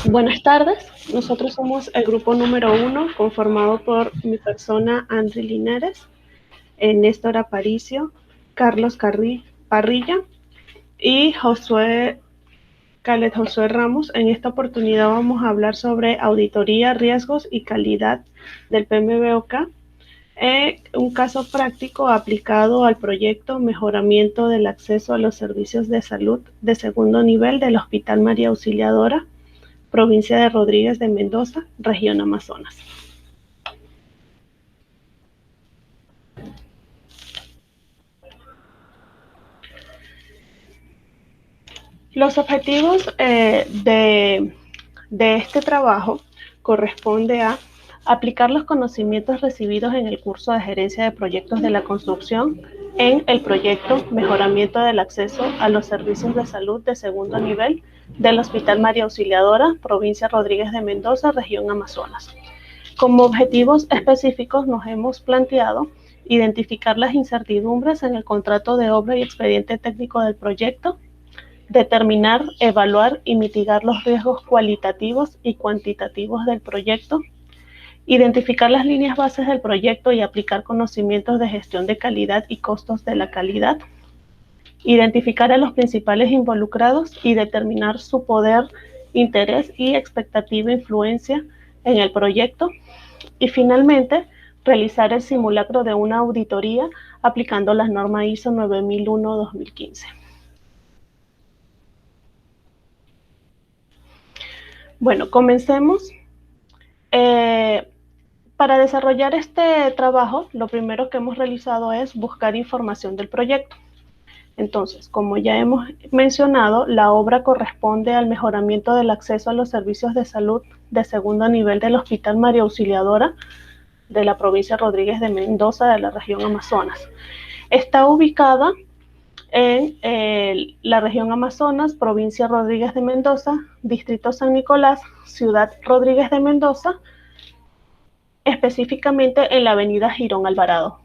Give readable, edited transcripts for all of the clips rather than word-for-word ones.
Buenas tardes, nosotros somos el grupo número 1, conformado por mi persona, Andri Linares, Néstor Aparicio, Carlos Parrilla y Khaled Josué Ramos. En esta oportunidad vamos a hablar sobre auditoría, riesgos y calidad del PMBOK, un caso práctico aplicado al proyecto Mejoramiento del acceso a los servicios de salud de segundo nivel del Hospital María Auxiliadora, provincia de Rodríguez de Mendoza, región Amazonas. Los objetivos de este trabajo corresponde a aplicar los conocimientos recibidos en el curso de gerencia de proyectos de la construcción en el proyecto Mejoramiento del acceso a los servicios de salud de segundo nivel del Hospital María Auxiliadora, provincia Rodríguez de Mendoza, región Amazonas. Como objetivos específicos nos hemos planteado identificar las incertidumbres en el contrato de obra y expediente técnico del proyecto, determinar, evaluar y mitigar los riesgos cualitativos y cuantitativos del proyecto, identificar las líneas bases del proyecto y aplicar conocimientos de gestión de calidad y costos de la calidad, identificar a los principales involucrados y determinar su poder, interés y expectativa influencia en el proyecto, y finalmente realizar el simulacro de una auditoría aplicando las normas ISO 9001-2015. Bueno, comencemos. Para desarrollar este trabajo, lo primero que hemos realizado es buscar información del proyecto. Entonces, como ya hemos mencionado, la obra corresponde al mejoramiento del acceso a los servicios de salud de segundo nivel del Hospital María Auxiliadora de la provincia Rodríguez de Mendoza, de la región Amazonas. Está ubicada en la región Amazonas, provincia Rodríguez de Mendoza, distrito San Nicolás, ciudad Rodríguez de Mendoza, específicamente en la avenida Girón Alvarado.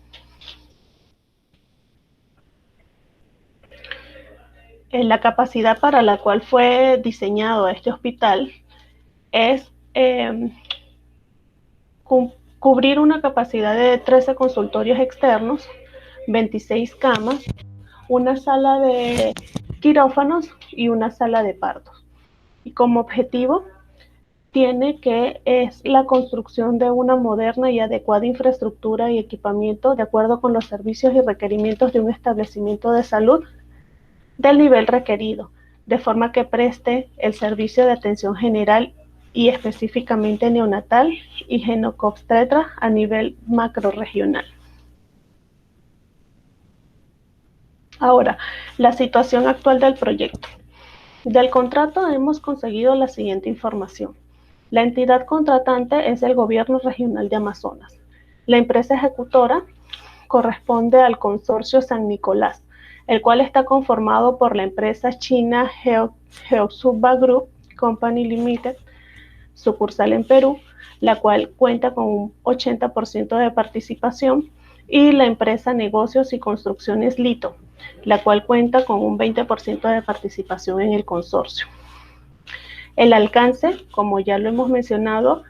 La capacidad para la cual fue diseñado este hospital es cubrir una capacidad de 13 consultorios externos, 26 camas, una sala de quirófanos y una sala de partos. Y como objetivo tiene que es la construcción de una moderna y adecuada infraestructura y equipamiento de acuerdo con los servicios y requerimientos de un establecimiento de salud del nivel requerido, de forma que preste el servicio de atención general y específicamente neonatal y ginecobstetra a nivel macrorregional. Ahora, la situación actual del proyecto. Del contrato hemos conseguido la siguiente información. La entidad contratante es el Gobierno Regional de Amazonas. La empresa ejecutora corresponde al Consorcio San Nicolás, el cual está conformado por la empresa china Geosuba Group Company Limited, sucursal en Perú, la cual cuenta con un 80% de participación, y la empresa Negocios y Construcciones Lito, la cual cuenta con un 20% de participación en el consorcio. El alcance, como ya lo hemos mencionado,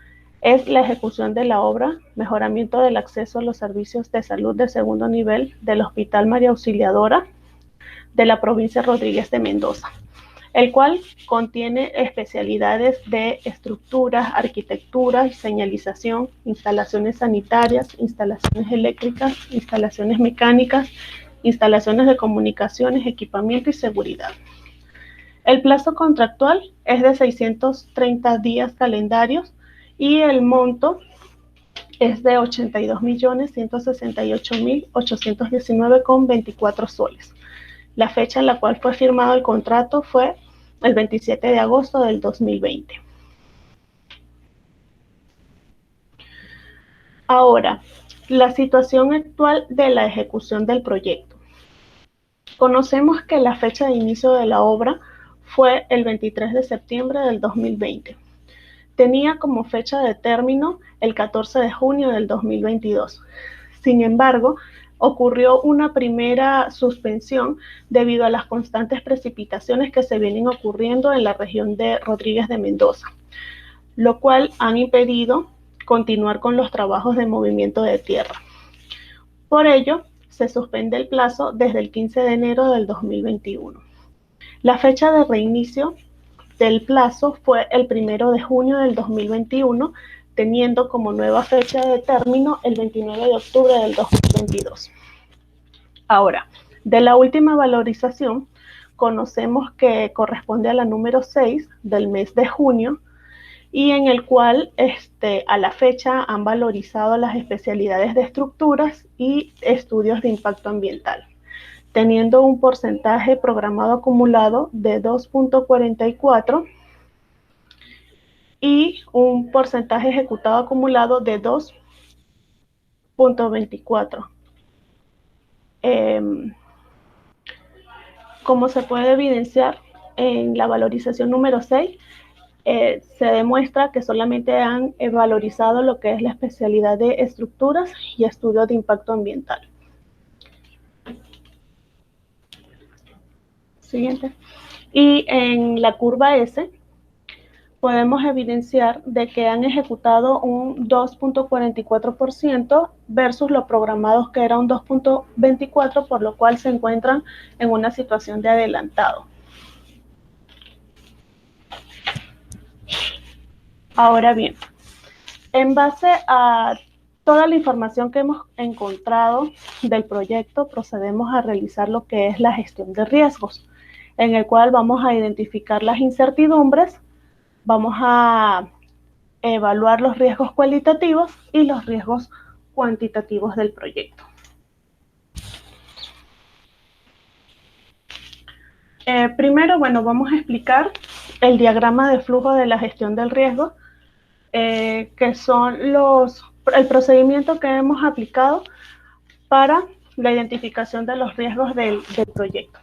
es la ejecución de la obra Mejoramiento del acceso a los servicios de salud de segundo nivel del Hospital María Auxiliadora de la provincia Rodríguez de Mendoza, el cual contiene especialidades de estructuras, arquitectura, señalización, instalaciones sanitarias, instalaciones eléctricas, instalaciones mecánicas, instalaciones de comunicaciones, equipamiento y seguridad. El plazo contractual es de 630 días calendarios y el monto es de 82.168.819,24 soles. La fecha en la cual fue firmado el contrato fue el 27 de agosto del 2020. Ahora, la situación actual de la ejecución del proyecto. Conocemos que la fecha de inicio de la obra fue el 23 de septiembre del 2020. Tenía como fecha de término el 14 de junio del 2022. Sin embargo, ocurrió una primera suspensión debido a las constantes precipitaciones que se vienen ocurriendo en la región de Rodríguez de Mendoza, lo cual han impedido continuar con los trabajos de movimiento de tierra. Por ello, se suspende el plazo desde el 15 de enero del 2021. La fecha de reinicio del plazo fue el 1 de junio del 2021, teniendo como nueva fecha de término el 29 de octubre del 2022. Ahora, de la última valorización, conocemos que corresponde a la número 6 del mes de junio, y en el cual a la fecha han valorizado las especialidades de estructuras y estudios de impacto ambiental, teniendo un porcentaje programado acumulado de 2.44 y un porcentaje ejecutado acumulado de 2.24. Como se puede evidenciar en la valorización número 6, se demuestra que solamente han valorizado lo que es la especialidad de estructuras y estudios de impacto ambiental. Siguiente. Y en la curva S podemos evidenciar de que han ejecutado un 2.44% versus lo programados que era un 2.24%, por lo cual se encuentran en una situación de adelantado. Ahora bien, en base a toda la información que hemos encontrado del proyecto, procedemos a realizar lo que es la gestión de riesgos, en el cual vamos a identificar las incertidumbres, vamos a evaluar los riesgos cualitativos y los riesgos cuantitativos del proyecto. Primero, vamos a explicar el diagrama de flujo de la gestión del riesgo, que son el procedimiento que hemos aplicado para la identificación de los riesgos del proyecto.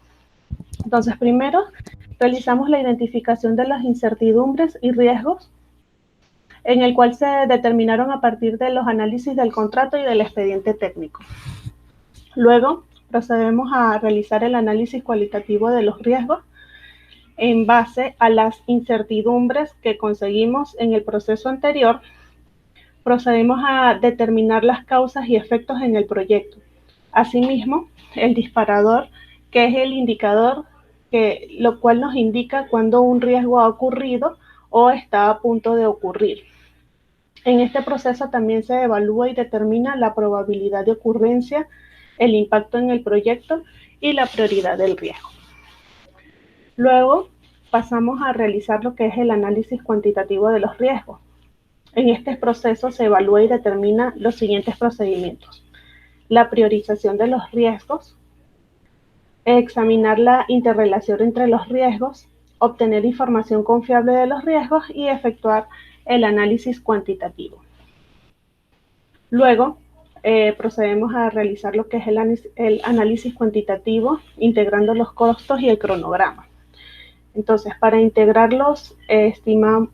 Entonces, primero, realizamos la identificación de las incertidumbres y riesgos, en el cual se determinaron a partir de los análisis del contrato y del expediente técnico. Luego, procedemos a realizar el análisis cualitativo de los riesgos en base a las incertidumbres que conseguimos en el proceso anterior. Procedemos a determinar las causas y efectos en el proyecto. Asimismo, el disparador, que es el indicador lo cual nos indica cuando un riesgo ha ocurrido o está a punto de ocurrir. En este proceso también se evalúa y determina la probabilidad de ocurrencia, el impacto en el proyecto y la prioridad del riesgo. Luego pasamos a realizar lo que es el análisis cuantitativo de los riesgos. En este proceso se evalúa y determina los siguientes procedimientos: la priorización de los riesgos, examinar la interrelación entre los riesgos, obtener información confiable de los riesgos y efectuar el análisis cuantitativo. Luego, procedemos a realizar lo que es el análisis cuantitativo, integrando los costos y el cronograma. Entonces, para integrar los estimados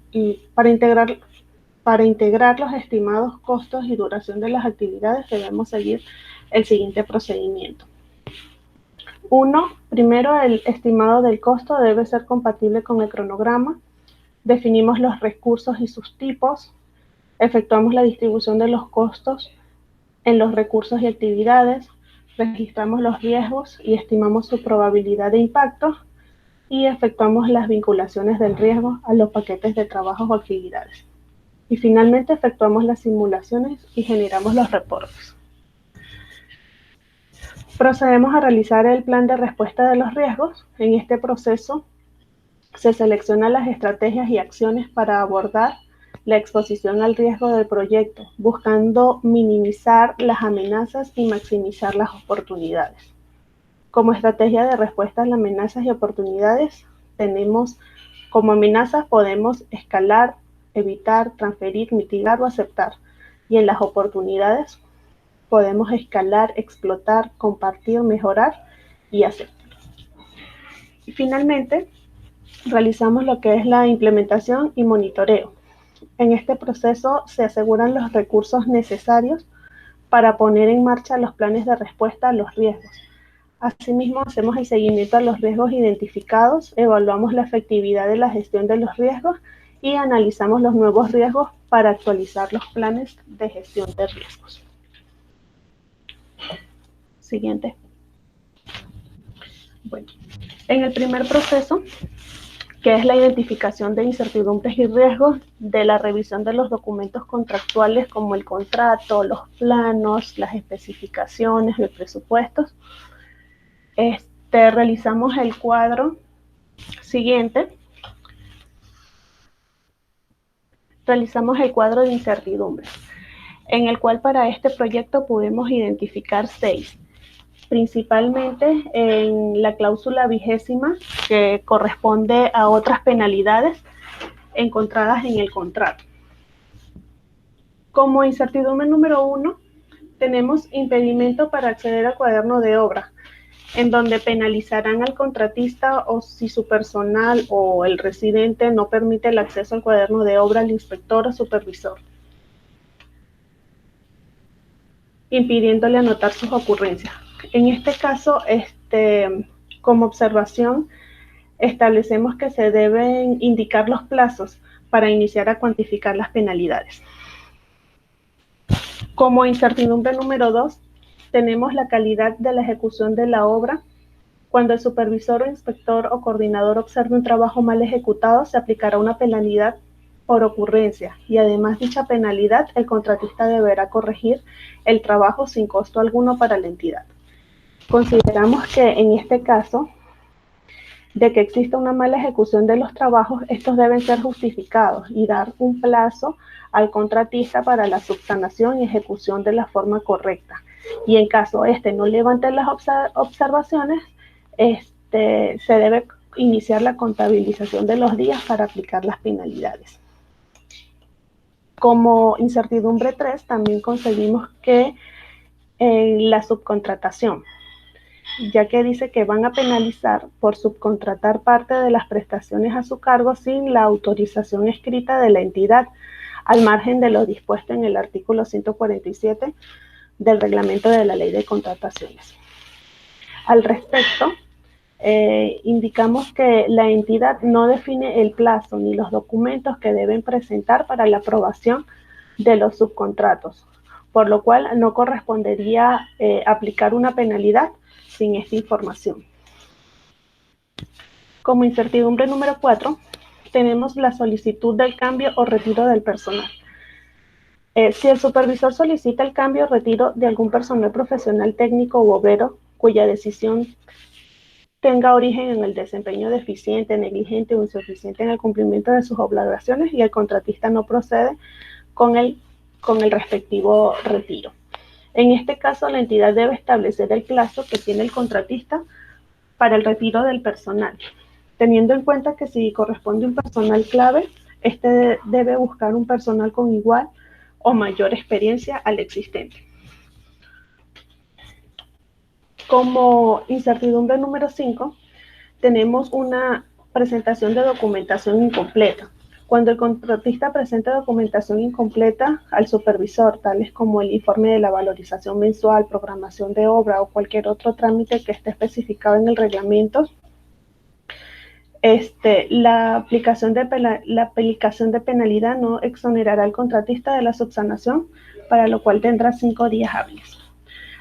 costos y duración de las actividades, debemos seguir el siguiente procedimiento. Primero, el estimado del costo debe ser compatible con el cronograma. Definimos los recursos y sus tipos. Efectuamos la distribución de los costos en los recursos y actividades. Registramos los riesgos y estimamos su probabilidad de impacto. Y efectuamos las vinculaciones del riesgo a los paquetes de trabajos o actividades. Y finalmente efectuamos las simulaciones y generamos los reportes. Procedemos a realizar el plan de respuesta de los riesgos. En este proceso se seleccionan las estrategias y acciones para abordar la exposición al riesgo del proyecto, buscando minimizar las amenazas y maximizar las oportunidades. Como estrategia de respuesta a las amenazas y oportunidades, como amenazas podemos escalar, evitar, transferir, mitigar o aceptar. Y en las oportunidades podemos escalar, explotar, compartir, mejorar y aceptar. Y finalmente, realizamos lo que es la implementación y monitoreo. En este proceso se aseguran los recursos necesarios para poner en marcha los planes de respuesta a los riesgos. Asimismo, hacemos el seguimiento a los riesgos identificados, evaluamos la efectividad de la gestión de los riesgos y analizamos los nuevos riesgos para actualizar los planes de gestión de riesgos. Siguiente. Bueno, en el primer proceso, que es la identificación de incertidumbres y riesgos, de la revisión de los documentos contractuales como el contrato, los planos, las especificaciones, el presupuesto, realizamos el cuadro siguiente. Realizamos el cuadro de incertidumbres, en el cual para este proyecto pudimos identificar 6, principalmente en la cláusula 20ª, que corresponde a otras penalidades encontradas en el contrato. Como incertidumbre número 1, tenemos impedimento para acceder al cuaderno de obra, en donde penalizarán al contratista o si su personal o el residente no permite el acceso al cuaderno de obra al inspector o supervisor, impidiéndole anotar sus ocurrencias. En este caso, como observación, establecemos que se deben indicar los plazos para iniciar a cuantificar las penalidades. Como incertidumbre número 2, tenemos la calidad de la ejecución de la obra. Cuando el supervisor o inspector o coordinador observe un trabajo mal ejecutado, se aplicará una penalidad por ocurrencia y además dicha penalidad el contratista deberá corregir el trabajo sin costo alguno para la entidad. Consideramos que en este caso de que exista una mala ejecución de los trabajos, estos deben ser justificados y dar un plazo al contratista para la subsanación y ejecución de la forma correcta. Y en caso no levante las observaciones, se debe iniciar la contabilización de los días para aplicar las penalidades. Como incertidumbre 3, también conseguimos que en la subcontratación, ya que dice que van a penalizar por subcontratar parte de las prestaciones a su cargo sin la autorización escrita de la entidad, al margen de lo dispuesto en el artículo 147 del reglamento de la Ley de Contrataciones. Al respecto, indicamos que la entidad no define el plazo ni los documentos que deben presentar para la aprobación de los subcontratos, por lo cual no correspondería aplicar una penalidad sin esta información. Como incertidumbre número 4, tenemos la solicitud del cambio o retiro del personal. Si el supervisor solicita el cambio o retiro de algún personal profesional, técnico u obrero cuya decisión tenga origen en el desempeño deficiente, negligente o insuficiente en el cumplimiento de sus obligaciones y el contratista no procede con el respectivo retiro. En este caso, la entidad debe establecer el plazo que tiene el contratista para el retiro del personal, teniendo en cuenta que si corresponde un personal clave, debe buscar un personal con igual o mayor experiencia al existente. Como incertidumbre número 5, tenemos una presentación de documentación incompleta. Cuando el contratista presenta documentación incompleta al supervisor, tales como el informe de la valorización mensual, programación de obra o cualquier otro trámite que esté especificado en el reglamento, la aplicación de penalidad no exonerará al contratista de la subsanación, para lo cual tendrá 5 días hábiles.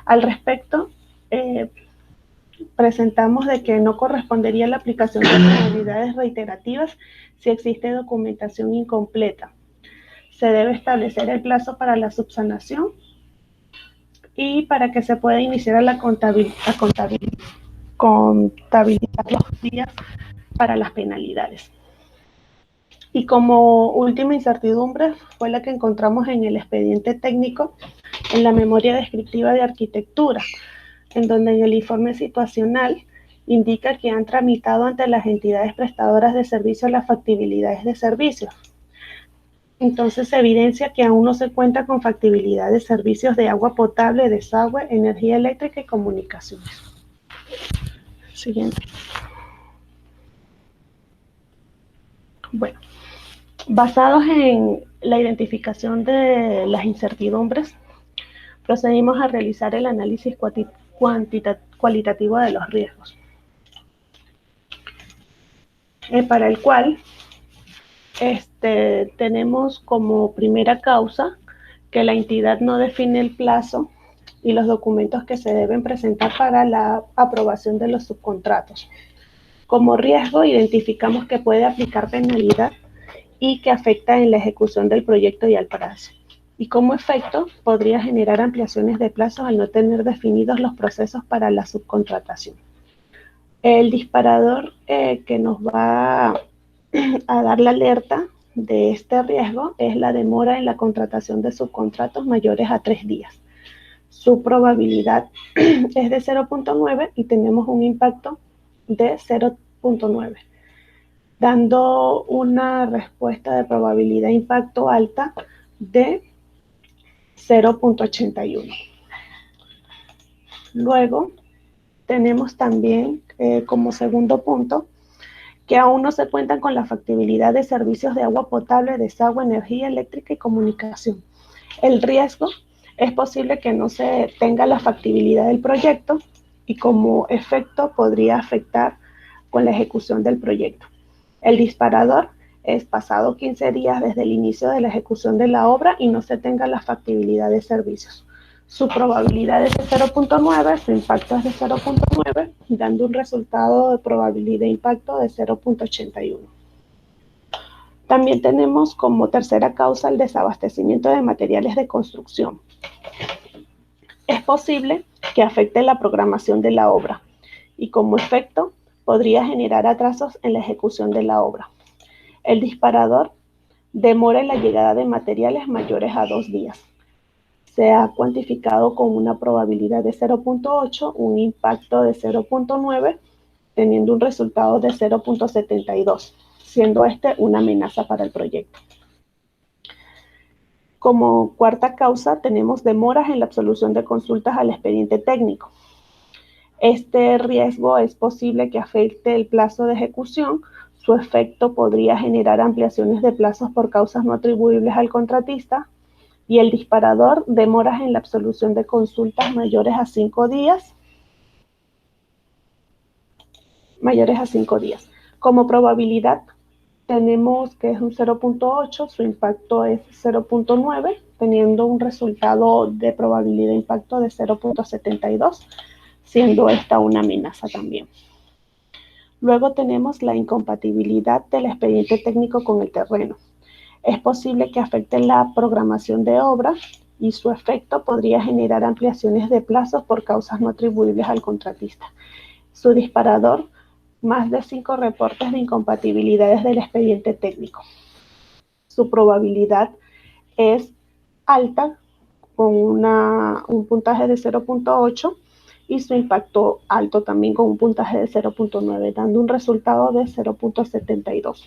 Al respecto, presentamos de que no correspondería la aplicación de penalidades reiterativas si existe documentación incompleta. Se debe establecer el plazo para la subsanación y para que se pueda iniciar la contabilizar los días para las penalidades. Y como última incertidumbre fue la que encontramos en el expediente técnico en la memoria descriptiva de arquitectura, en donde en el informe situacional indica que han tramitado ante las entidades prestadoras de servicios las factibilidades de servicios. Entonces se evidencia que aún no se cuenta con factibilidad de servicios de agua potable, desagüe, energía eléctrica y comunicaciones. Siguiente. Bueno, basados en la identificación de las incertidumbres, procedimos a realizar el análisis cualitativo de los riesgos, para el cual tenemos como primera causa que la entidad no define el plazo y los documentos que se deben presentar para la aprobación de los subcontratos. Como riesgo, identificamos que puede aplicar penalidad y que afecta en la ejecución del proyecto y al plazo. Y como efecto, podría generar ampliaciones de plazos al no tener definidos los procesos para la subcontratación. El disparador que nos va a dar la alerta de este riesgo es la demora en la contratación de subcontratos mayores a 3 días. Su probabilidad es de 0.9 y tenemos un impacto de 0.9, dando una respuesta de probabilidad de impacto alta de 0.81. Luego, tenemos también como segundo punto que aún no se cuentan con la factibilidad de servicios de agua potable, desagüe, energía eléctrica y comunicación. El riesgo es posible que no se tenga la factibilidad del proyecto y como efecto podría afectar con la ejecución del proyecto. El disparador es pasado 15 días desde el inicio de la ejecución de la obra y no se tenga la factibilidad de servicios. Su probabilidad es de 0.9, su impacto es de 0.9, dando un resultado de probabilidad de impacto de 0.81. También tenemos como tercera causa el desabastecimiento de materiales de construcción. Es posible que afecte la programación de la obra y como efecto podría generar atrasos en la ejecución de la obra. El disparador demora en la llegada de materiales mayores a 2 días. Se ha cuantificado con una probabilidad de 0.8, un impacto de 0.9, teniendo un resultado de 0.72, siendo una amenaza para el proyecto. Como cuarta causa, tenemos demoras en la absolución de consultas al expediente técnico. Este riesgo es posible que afecte el plazo de ejecución. Su efecto podría generar ampliaciones de plazos por causas no atribuibles al contratista. Y el disparador, demoras en la absolución de consultas mayores a 5 días. Como probabilidad, tenemos que es un 0.8, su impacto es 0.9, teniendo un resultado de probabilidad de impacto de 0.72, siendo esta una amenaza también. Luego tenemos la incompatibilidad del expediente técnico con el terreno. Es posible que afecte la programación de obra y su efecto podría generar ampliaciones de plazos por causas no atribuibles al contratista. Su disparador, más de 5 reportes de incompatibilidades del expediente técnico. Su probabilidad es alta, con un puntaje de 0.8 y su impacto alto también con un puntaje de 0.9, dando un resultado de 0.72.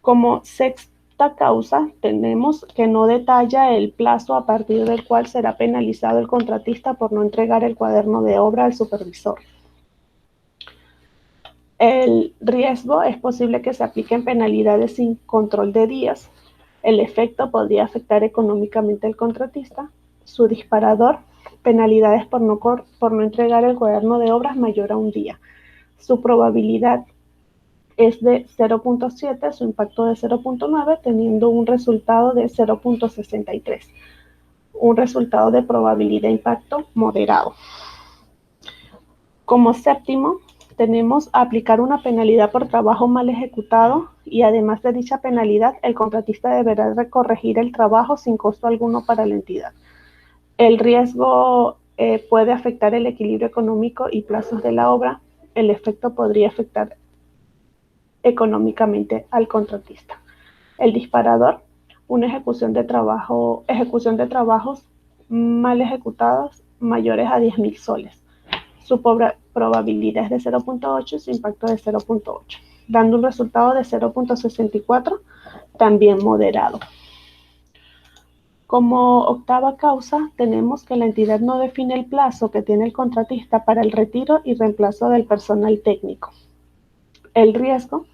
Como sexta causa, tenemos que no detalla el plazo a partir del cual será penalizado el contratista por no entregar el cuaderno de obra al supervisor. El riesgo es posible que se apliquen penalidades sin control de días. El efecto podría afectar económicamente al contratista. Su disparador, penalidades por no entregar el cuaderno de obras mayor a un día. Su probabilidad es de 0.7, su impacto de 0.9, teniendo un resultado de 0.63, un resultado de probabilidad de impacto moderado. Como séptimo, tenemos aplicar una penalidad por trabajo mal ejecutado y además de dicha penalidad, el contratista deberá corregir el trabajo sin costo alguno para la entidad. El riesgo puede afectar el equilibrio económico y plazos de la obra. El efecto podría afectar económicamente al contratista. El disparador, una ejecución de trabajos mal ejecutados mayores a 10.000 soles. Su probabilidad es de 0.8 y su impacto de 0.8, dando un resultado de 0.64, también moderado. Como octava causa, tenemos que la entidad no define el plazo que tiene el contratista para el retiro y reemplazo del personal técnico. El riesgo,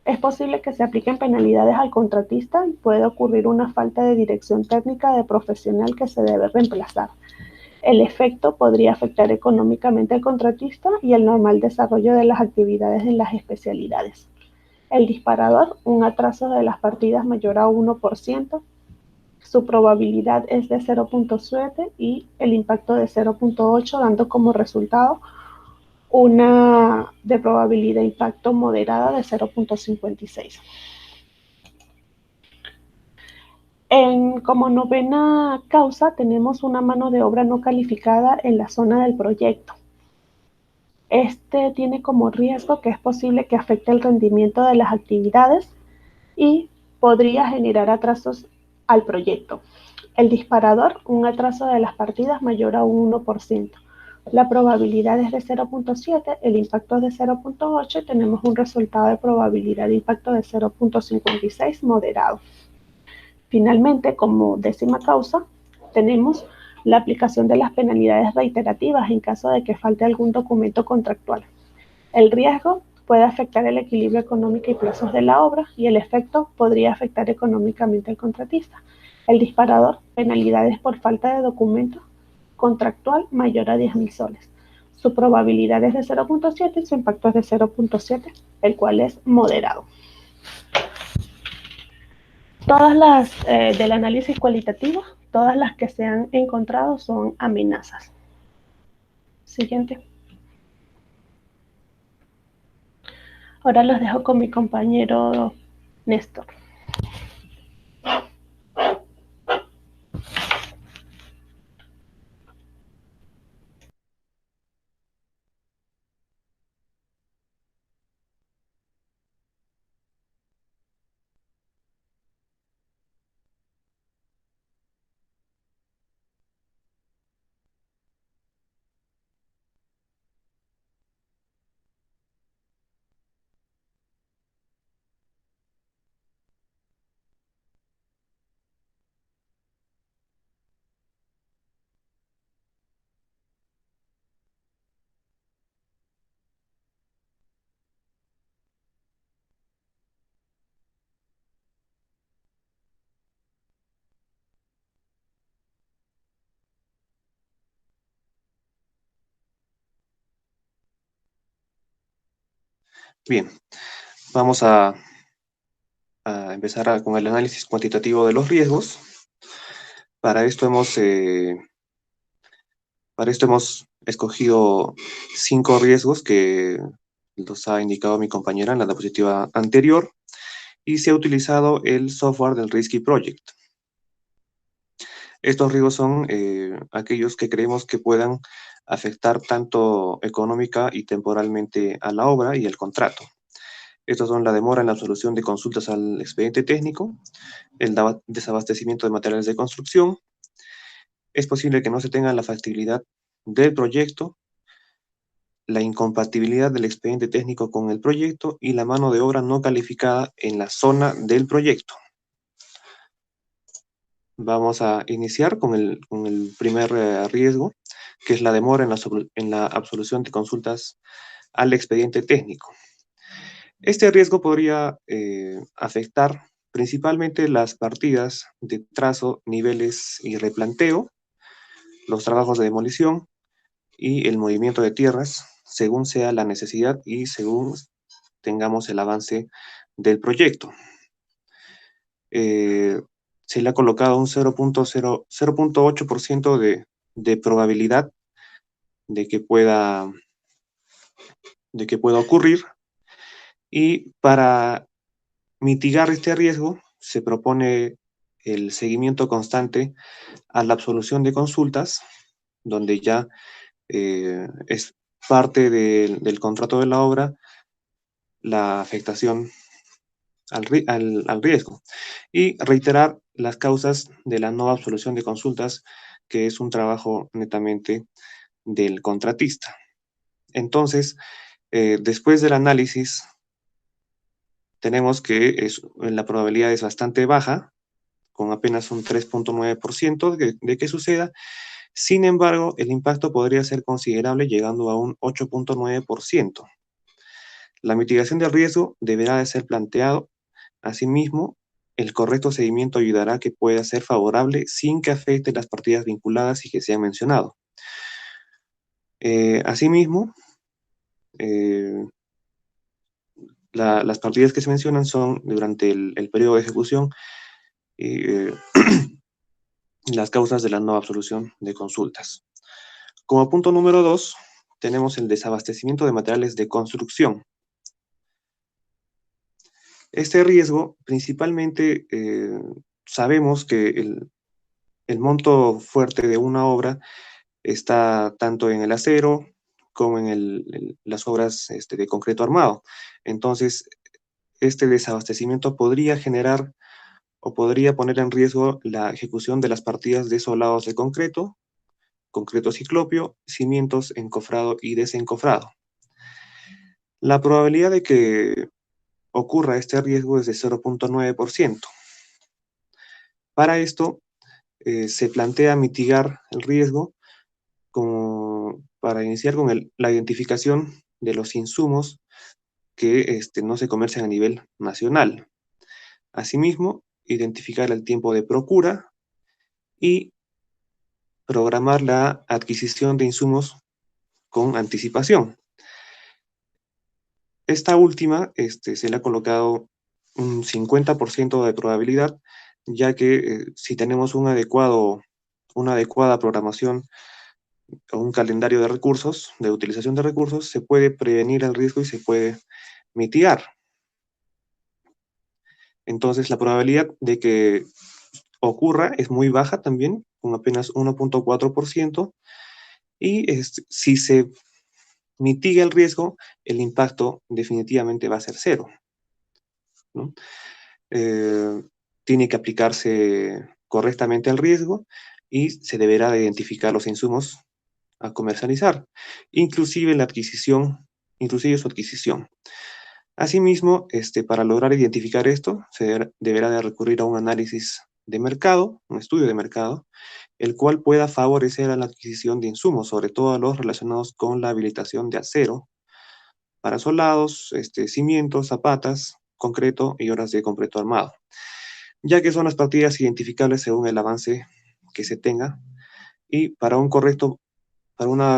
es posible que se apliquen penalidades al contratista y puede ocurrir una falta de dirección técnica de profesional que se debe reemplazar. El efecto podría afectar económicamente al contratista y el normal desarrollo de las actividades en las especialidades. El disparador, un atraso de las partidas mayor a 1%, su probabilidad es de 0.7 y el impacto de 0.8, dando como resultado una de probabilidad de impacto moderada de 0.56. Como novena causa tenemos una mano de obra no calificada en la zona del proyecto. Este tiene como riesgo que es posible que afecte el rendimiento de las actividades y podría generar atrasos al proyecto. El disparador, un atraso de las partidas mayor a un 1%. La probabilidad es de 0.7, el impacto es de 0.8 y tenemos un resultado de probabilidad de impacto de 0.56 moderado. Finalmente, como décima causa, tenemos la aplicación de las penalidades reiterativas en caso de que falte algún documento contractual. El riesgo puede afectar el equilibrio económico y plazos de la obra y el efecto podría afectar económicamente al contratista. El disparador, penalidades por falta de documento contractual mayor a 10.000 soles. Su probabilidad es de 0.7 y su impacto es de 0.7, el cual es moderado. Todas las del análisis cualitativo, todas las que se han encontrado son amenazas. Siguiente. Ahora los dejo con mi compañero Néstor. Bien, vamos a empezar con el análisis cuantitativo de los riesgos. Para esto hemos escogido 5 riesgos que los ha indicado mi compañera en la diapositiva anterior y se ha utilizado el software del Risky Project. Estos riesgos son aquellos que creemos que puedan afectar tanto económica y temporalmente a la obra y el contrato. Estos son la demora en la absolución de consultas al expediente técnico, el desabastecimiento de materiales de construcción. Es posible que no se tenga la factibilidad del proyecto, la incompatibilidad del expediente técnico con el proyecto y la mano de obra no calificada en la zona del proyecto. Vamos a iniciar con el primer riesgo, que es la demora en la absolución de consultas al expediente técnico. Este riesgo podría afectar principalmente las partidas de trazo, niveles y replanteo, los trabajos de demolición y el movimiento de tierras, según sea la necesidad y según tengamos el avance del proyecto. Se le ha colocado un 0.8% de probabilidad de que pueda ocurrir, y para mitigar este riesgo se propone el seguimiento constante a la absolución de consultas, donde ya es parte del contrato de la obra la afectación al riesgo, y reiterar las causas de la no absolución de consultas, que es un trabajo netamente del contratista. Entonces, después del análisis, tenemos que la probabilidad es bastante baja, con apenas un 3.9% de que suceda. Sin embargo, el impacto podría ser considerable, llegando a un 8.9%. La mitigación del riesgo deberá de ser planteado. Asimismo, el correcto seguimiento ayudará a que pueda ser favorable sin que afecte las partidas vinculadas y que se han mencionado. Asimismo, las partidas que se mencionan son durante el periodo de ejecución y las causas de la no absolución de consultas. Como punto número 2, tenemos el desabastecimiento de materiales de construcción. Este riesgo, principalmente, sabemos que el monto fuerte de una obra está tanto en el acero como en las obras de concreto armado. Entonces, este desabastecimiento podría generar o podría poner en riesgo la ejecución de las partidas de solados de concreto, concreto ciclopio, cimientos encofrado y desencofrado. La probabilidad de que ocurra este riesgo es de 0.9%. Para esto, se plantea mitigar el riesgo como para iniciar con la identificación de los insumos que no se comercian a nivel nacional. Asimismo, identificar el tiempo de procura y programar la adquisición de insumos con anticipación. Esta última se le ha colocado un 50% de probabilidad, ya que si tenemos una adecuada programación o un calendario de recursos, de utilización de recursos, se puede prevenir el riesgo y se puede mitigar. Entonces, la probabilidad de que ocurra es muy baja también, con apenas 1.4%, y si se mitiga el riesgo, el impacto definitivamente va a ser cero, ¿no? Tiene que aplicarse correctamente el riesgo y se deberá de identificar los insumos a comercializar, inclusive su adquisición. Asimismo, para lograr identificar esto, se deberá de recurrir a un análisis de mercado, un estudio de mercado, el cual pueda favorecer a la adquisición de insumos, sobre todo los relacionados con la habilitación de acero, para solados, cimientos, zapatas, concreto y obras de concreto armado, ya que son las partidas identificables según el avance que se tenga, y para una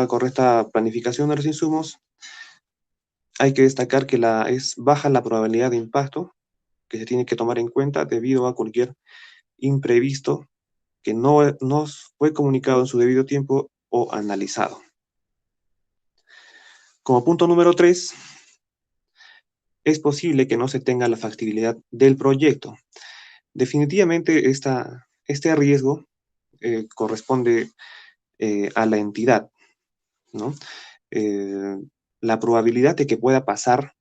correcta planificación de los insumos, hay que destacar que es baja la probabilidad de impacto que se tiene que tomar en cuenta debido a cualquier imprevisto que no fue comunicado en su debido tiempo o analizado. Como punto número 3, es posible que no se tenga la factibilidad del proyecto. Definitivamente este riesgo corresponde a la entidad, ¿no? La probabilidad de que pueda pasar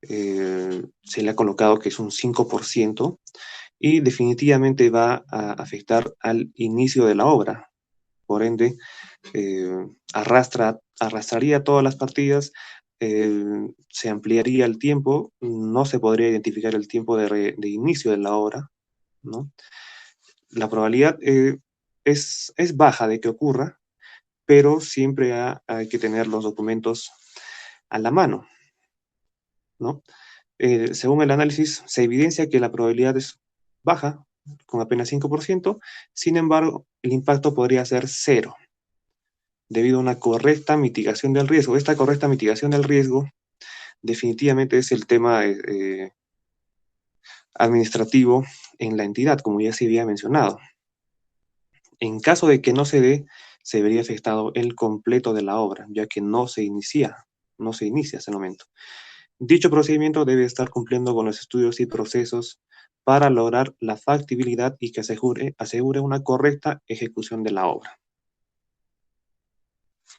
se le ha colocado que es un 5%, y definitivamente va a afectar al inicio de la obra. Por ende, arrastraría todas las partidas, se ampliaría el tiempo, no se podría identificar el tiempo de inicio de la obra, ¿no? La probabilidad es baja de que ocurra, pero siempre hay que tener los documentos a la mano, ¿no? Según el análisis, se evidencia que la probabilidad es baja, con apenas 5%, sin embargo, el impacto podría ser cero, debido a una correcta mitigación del riesgo. Esta correcta mitigación del riesgo definitivamente es el tema administrativo en la entidad, como ya se había mencionado. En caso de que no se dé, se vería afectado el completo de la obra, ya que no se inicia hasta el momento. Dicho procedimiento debe estar cumpliendo con los estudios y procesos para lograr la factibilidad y que asegure una correcta ejecución de la obra.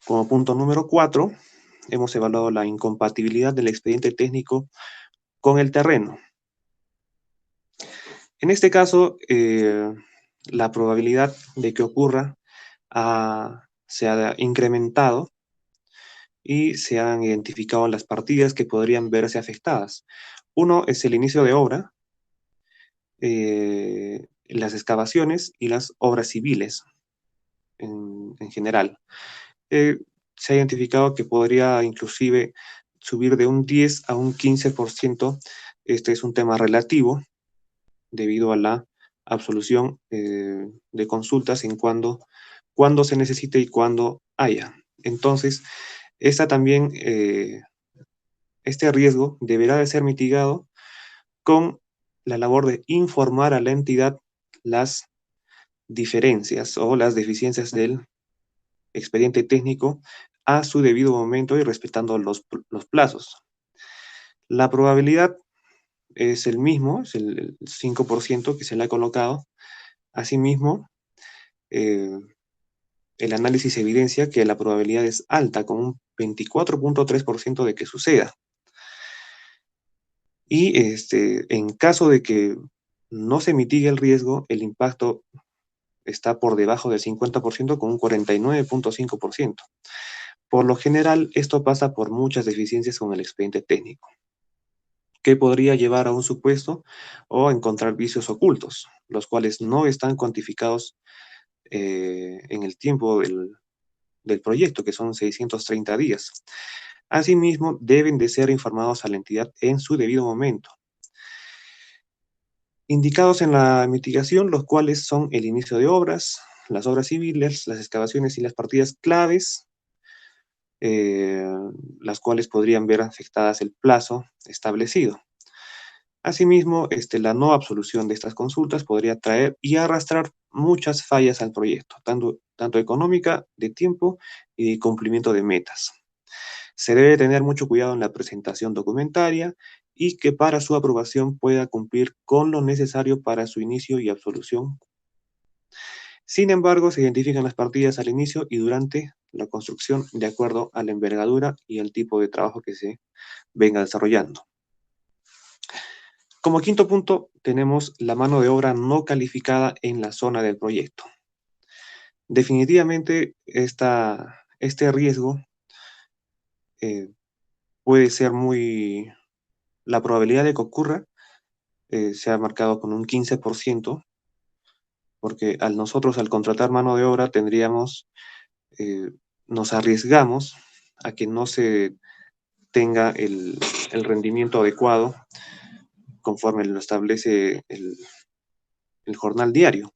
Como punto número 4, hemos evaluado la incompatibilidad del expediente técnico con el terreno. En este caso, la probabilidad de que ocurra se ha incrementado y se han identificado las partidas que podrían verse afectadas. Uno es el inicio de obra, las excavaciones y las obras civiles en general. Se ha identificado que podría inclusive subir de un 10 a un 15%. Este es un tema relativo debido a la absolución de consultas en cuando se necesite y cuando haya. Entonces, esta también este riesgo deberá de ser mitigado con la labor de informar a la entidad las diferencias o las deficiencias del expediente técnico a su debido momento y respetando los plazos. La probabilidad es el mismo, es el 5% que se le ha colocado. Asimismo, eh, el análisis evidencia que la probabilidad es alta, con un 24.3% de que suceda. Y en caso de que no se mitigue el riesgo, el impacto está por debajo del 50% con un 49.5%. Por lo general, esto pasa por muchas deficiencias con el expediente técnico, que podría llevar a un supuesto o encontrar vicios ocultos, los cuales no están cuantificados en el tiempo del proyecto, que son 630 días. Asimismo, deben de ser informados a la entidad en su debido momento. Indicados en la mitigación, los cuales son el inicio de obras, las obras civiles, las excavaciones y las partidas claves, las cuales podrían ver afectadas el plazo establecido. Asimismo, la no absolución de estas consultas podría traer y arrastrar muchas fallas al proyecto, tanto económica, de tiempo y de cumplimiento de metas. Se debe tener mucho cuidado en la presentación documentaria y que para su aprobación pueda cumplir con lo necesario para su inicio y absolución. Sin embargo, se identifican las partidas al inicio y durante la construcción de acuerdo a la envergadura y el tipo de trabajo que se venga desarrollando. Como quinto punto, tenemos la mano de obra no calificada en la zona del proyecto. Definitivamente, este riesgo puede ser la probabilidad de que ocurra se ha marcado con un 15%, porque nosotros al contratar mano de obra nos arriesgamos a que no se tenga el rendimiento adecuado conforme lo establece el jornal diario.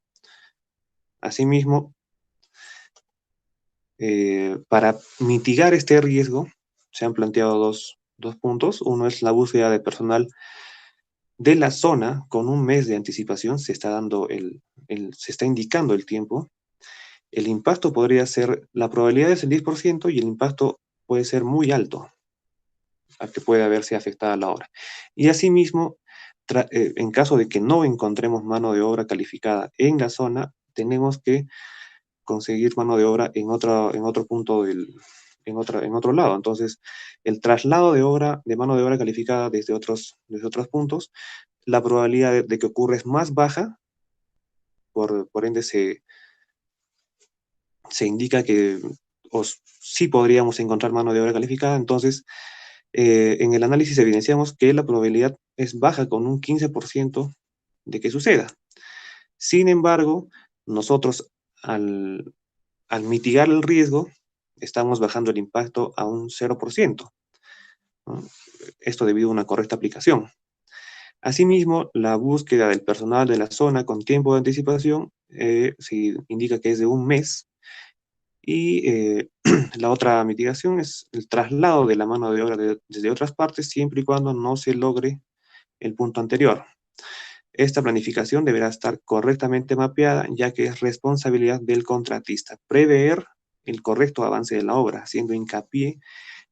Asimismo, para mitigar este riesgo, se han planteado dos puntos. Uno es la búsqueda de personal de la zona con un mes de anticipación. Se está indicando el tiempo. El impacto podría ser, la probabilidad es el 10% y el impacto puede ser muy alto a que pueda verse afectada la obra. Y asimismo, en caso de que no encontremos mano de obra calificada en la zona, tenemos que conseguir mano de obra en otro punto en otro lado. Entonces, el traslado de mano de obra calificada desde otros puntos, la probabilidad de que ocurra es más baja, por ende se indica que sí podríamos encontrar mano de obra calificada. Entonces, en el análisis evidenciamos que la probabilidad es baja con un 15% de que suceda. Sin embargo, nosotros al mitigar el riesgo, estamos bajando el impacto a un 0%, ¿no? Esto debido a una correcta aplicación. Asimismo, la búsqueda del personal de la zona con tiempo de anticipación se indica que es de un mes. Y la otra mitigación es el traslado de la mano de obra desde otras partes, siempre y cuando no se logre el punto anterior. Esta planificación deberá estar correctamente mapeada, ya que es responsabilidad del contratista prever el correcto avance de la obra, haciendo hincapié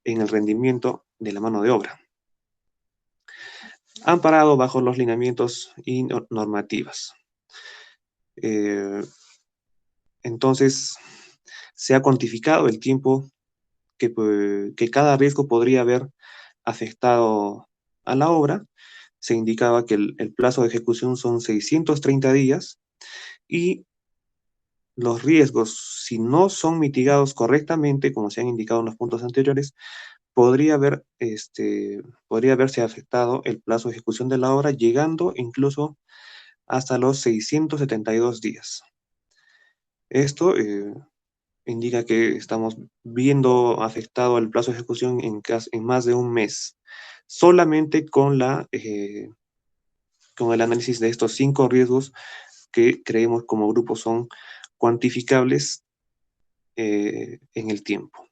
en el rendimiento de la mano de obra, amparado bajo los lineamientos y normativas. Entonces, se ha cuantificado el tiempo que cada riesgo podría haber afectado a la obra. Se indicaba que el plazo de ejecución son 630 días y los riesgos, si no son mitigados correctamente, como se han indicado en los puntos anteriores, podría haberse afectado el plazo de ejecución de la obra, llegando incluso hasta los 672 días. Esto indica que estamos viendo afectado el plazo de ejecución en más de un mes, solamente con el análisis de estos 5 riesgos que creemos como grupo son cuantificables en el tiempo.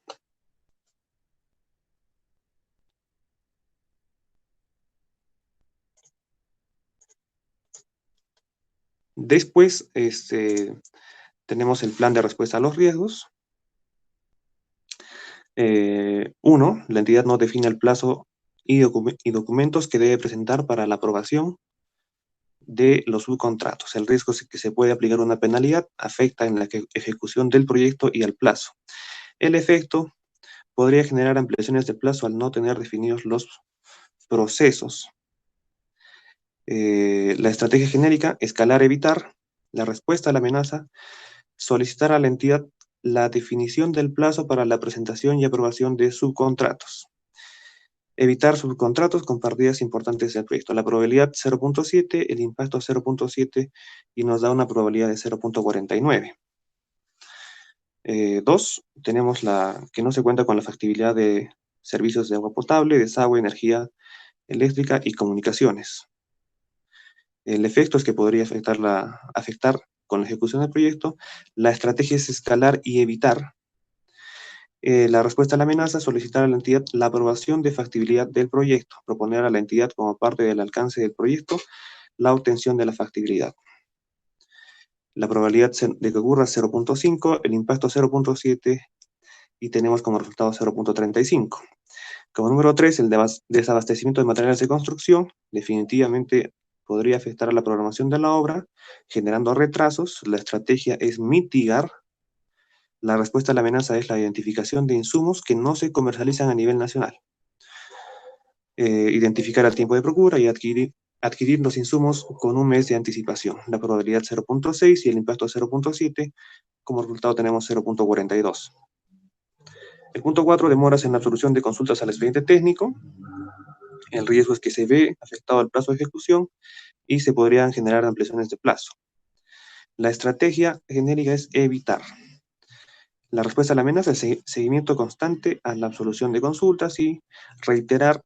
Después, tenemos el plan de respuesta a los riesgos. 1. La entidad no define el plazo y documentos que debe presentar para la aprobación de los subcontratos. El riesgo es que se puede aplicar una penalidad afecta en la ejecución del proyecto y al plazo. El efecto podría generar ampliaciones de plazo al no tener definidos los procesos. La estrategia genérica, escalar, evitar. La respuesta a la amenaza, solicitar a la entidad la definición del plazo para la presentación y aprobación de subcontratos. Evitar subcontratos con partidas importantes del proyecto. La probabilidad 0.7, el impacto 0.7 y nos da una probabilidad de 0.49. 2, tenemos que no se cuenta con la factibilidad de servicios de agua potable, desagüe, energía eléctrica y comunicaciones. El efecto es que podría afectar con la ejecución del proyecto. La estrategia es escalar y evitar. La respuesta a la amenaza, solicitar a la entidad la aprobación de factibilidad del proyecto, proponer a la entidad como parte del alcance del proyecto la obtención de la factibilidad. La probabilidad de que ocurra 0.5, el impacto 0.7 y tenemos como resultado 0.35. Como número 3, el desabastecimiento de materiales de construcción definitivamente podría afectar a la programación de la obra, generando retrasos. La estrategia es mitigar. La respuesta a la amenaza es la identificación de insumos que no se comercializan a nivel nacional. Identificar el tiempo de procura y adquirir los insumos con un mes de anticipación. La probabilidad 0.6 y el impacto 0.7. Como resultado tenemos 0.42. El punto 4, demoras en la absolución de consultas al expediente técnico. El riesgo es que se ve afectado el plazo de ejecución y se podrían generar ampliaciones de plazo. La estrategia genérica es evitar. La respuesta a la amenaza es seguimiento constante a la absolución de consultas y reiterar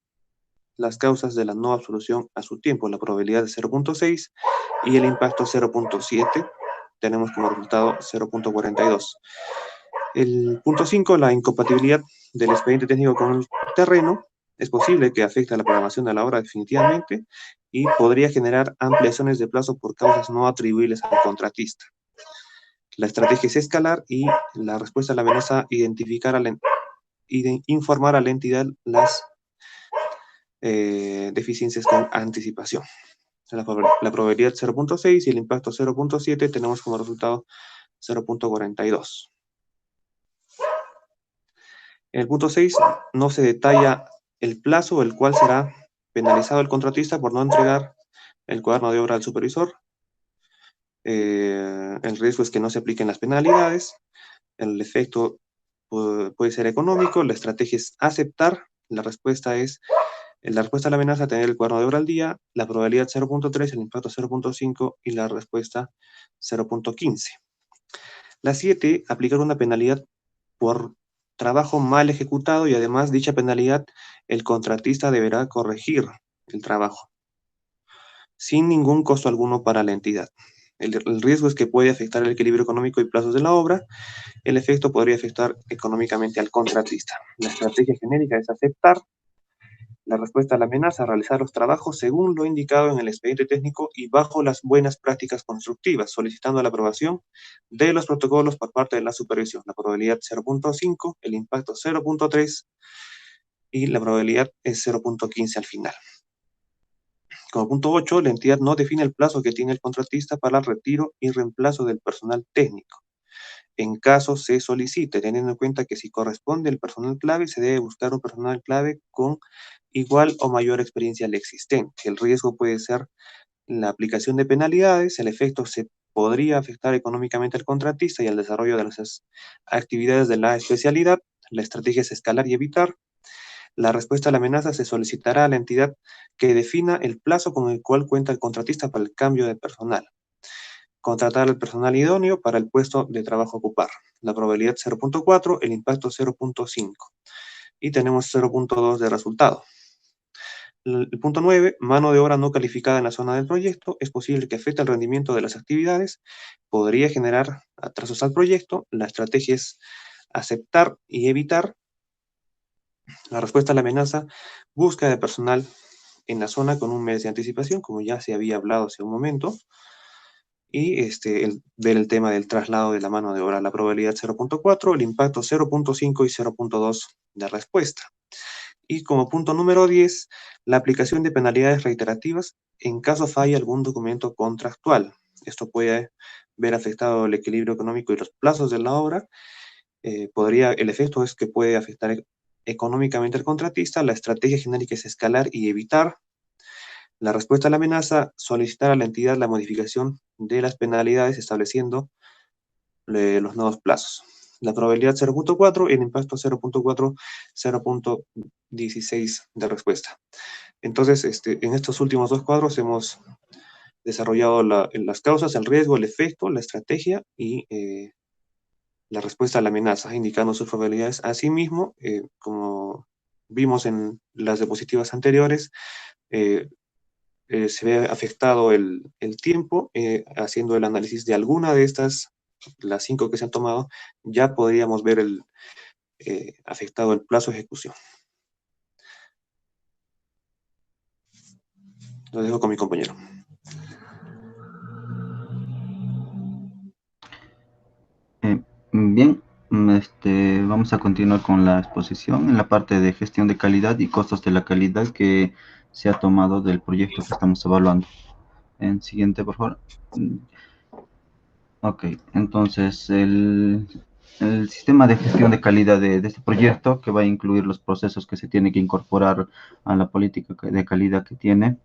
las causas de la no absolución a su tiempo. La probabilidad es 0.6 y el impacto 0.7. Tenemos como resultado 0.42. El punto 5, la incompatibilidad del expediente técnico con el terreno. Es posible que afecte a la programación de la obra definitivamente y podría generar ampliaciones de plazo por causas no atribuibles al contratista. La estrategia es escalar y la respuesta a la amenaza, informar a la entidad las deficiencias con anticipación. La probabilidad 0.6 y el impacto 0.7 tenemos como resultado 0.42. En el punto 6 no se detalla el plazo el cual será penalizado el contratista por no entregar el cuaderno de obra al supervisor. El riesgo es que no se apliquen las penalidades. El efecto puede ser económico. La estrategia es aceptar. La respuesta a la amenaza, tener el cuaderno de obra al día. La probabilidad 0.3, el impacto 0.5 y la respuesta 0.15. La 7, aplicar una penalidad por trabajo mal ejecutado y además dicha penalidad el contratista deberá corregir el trabajo sin ningún costo alguno para la entidad. El riesgo es que puede afectar el equilibrio económico y plazos de la obra. El efecto podría afectar económicamente al contratista. La estrategia genérica es aceptar. La respuesta a la amenaza, realizar los trabajos según lo indicado en el expediente técnico y bajo las buenas prácticas constructivas, solicitando la aprobación de los protocolos por parte de la supervisión. La probabilidad 0.5, el impacto 0.3 y la probabilidad es 0.15 al final. Como punto 8, la entidad no define el plazo que tiene el contratista para el retiro y reemplazo del personal técnico. En caso se solicite, teniendo en cuenta que si corresponde el personal clave, se debe buscar un personal clave con igual o mayor experiencia al existente. El riesgo puede ser la aplicación de penalidades, el efecto se podría afectar económicamente al contratista y al desarrollo de las actividades de la especialidad. La estrategia es escalar y evitar. La respuesta a la amenaza se solicitará a la entidad que defina el plazo con el cual cuenta el contratista para el cambio de personal. Contratar al personal idóneo para el puesto de trabajo a ocupar. La probabilidad 0.4, el impacto 0.5. Y tenemos 0.2 de resultado. El punto 9, mano de obra no calificada en la zona del proyecto. Es posible que afecte el rendimiento de las actividades. Podría generar atrasos al proyecto. La estrategia es aceptar y evitar. La respuesta a la amenaza, búsqueda de personal en la zona con un mes de anticipación, como ya se había hablado hace un momento. y ver el tema del traslado de la mano de obra, la probabilidad 0.4, el impacto 0.5 y 0.2 de respuesta. Y como punto número 10, la aplicación de penalidades reiterativas en caso falle algún documento contractual. Esto puede ver afectado el equilibrio económico y los plazos de la obra. El efecto es que puede afectar económicamente al contratista. La estrategia genérica es escalar y evitar. La respuesta a la amenaza, solicitar a la entidad la modificación de las penalidades estableciendo los nuevos plazos. La probabilidad 0.4 y el impacto 0.4, 0.16 de respuesta. Entonces, en estos últimos dos cuadros hemos desarrollado las causas, el riesgo, el efecto, la estrategia y la respuesta a la amenaza, indicando sus probabilidades. Asimismo, como vimos en las diapositivas anteriores, se ve afectado el tiempo, haciendo el análisis de alguna de estas, las 5 que se han tomado, ya podríamos ver afectado el plazo de ejecución. Lo dejo con mi compañero. Bien, vamos a continuar con la exposición en la parte de gestión de calidad y costos de la calidad que se ha tomado del proyecto que estamos evaluando. Siguiente, por favor. Ok, entonces el sistema de gestión de calidad de este proyecto, que va a incluir los procesos que se tiene que incorporar a la política de calidad que tiene,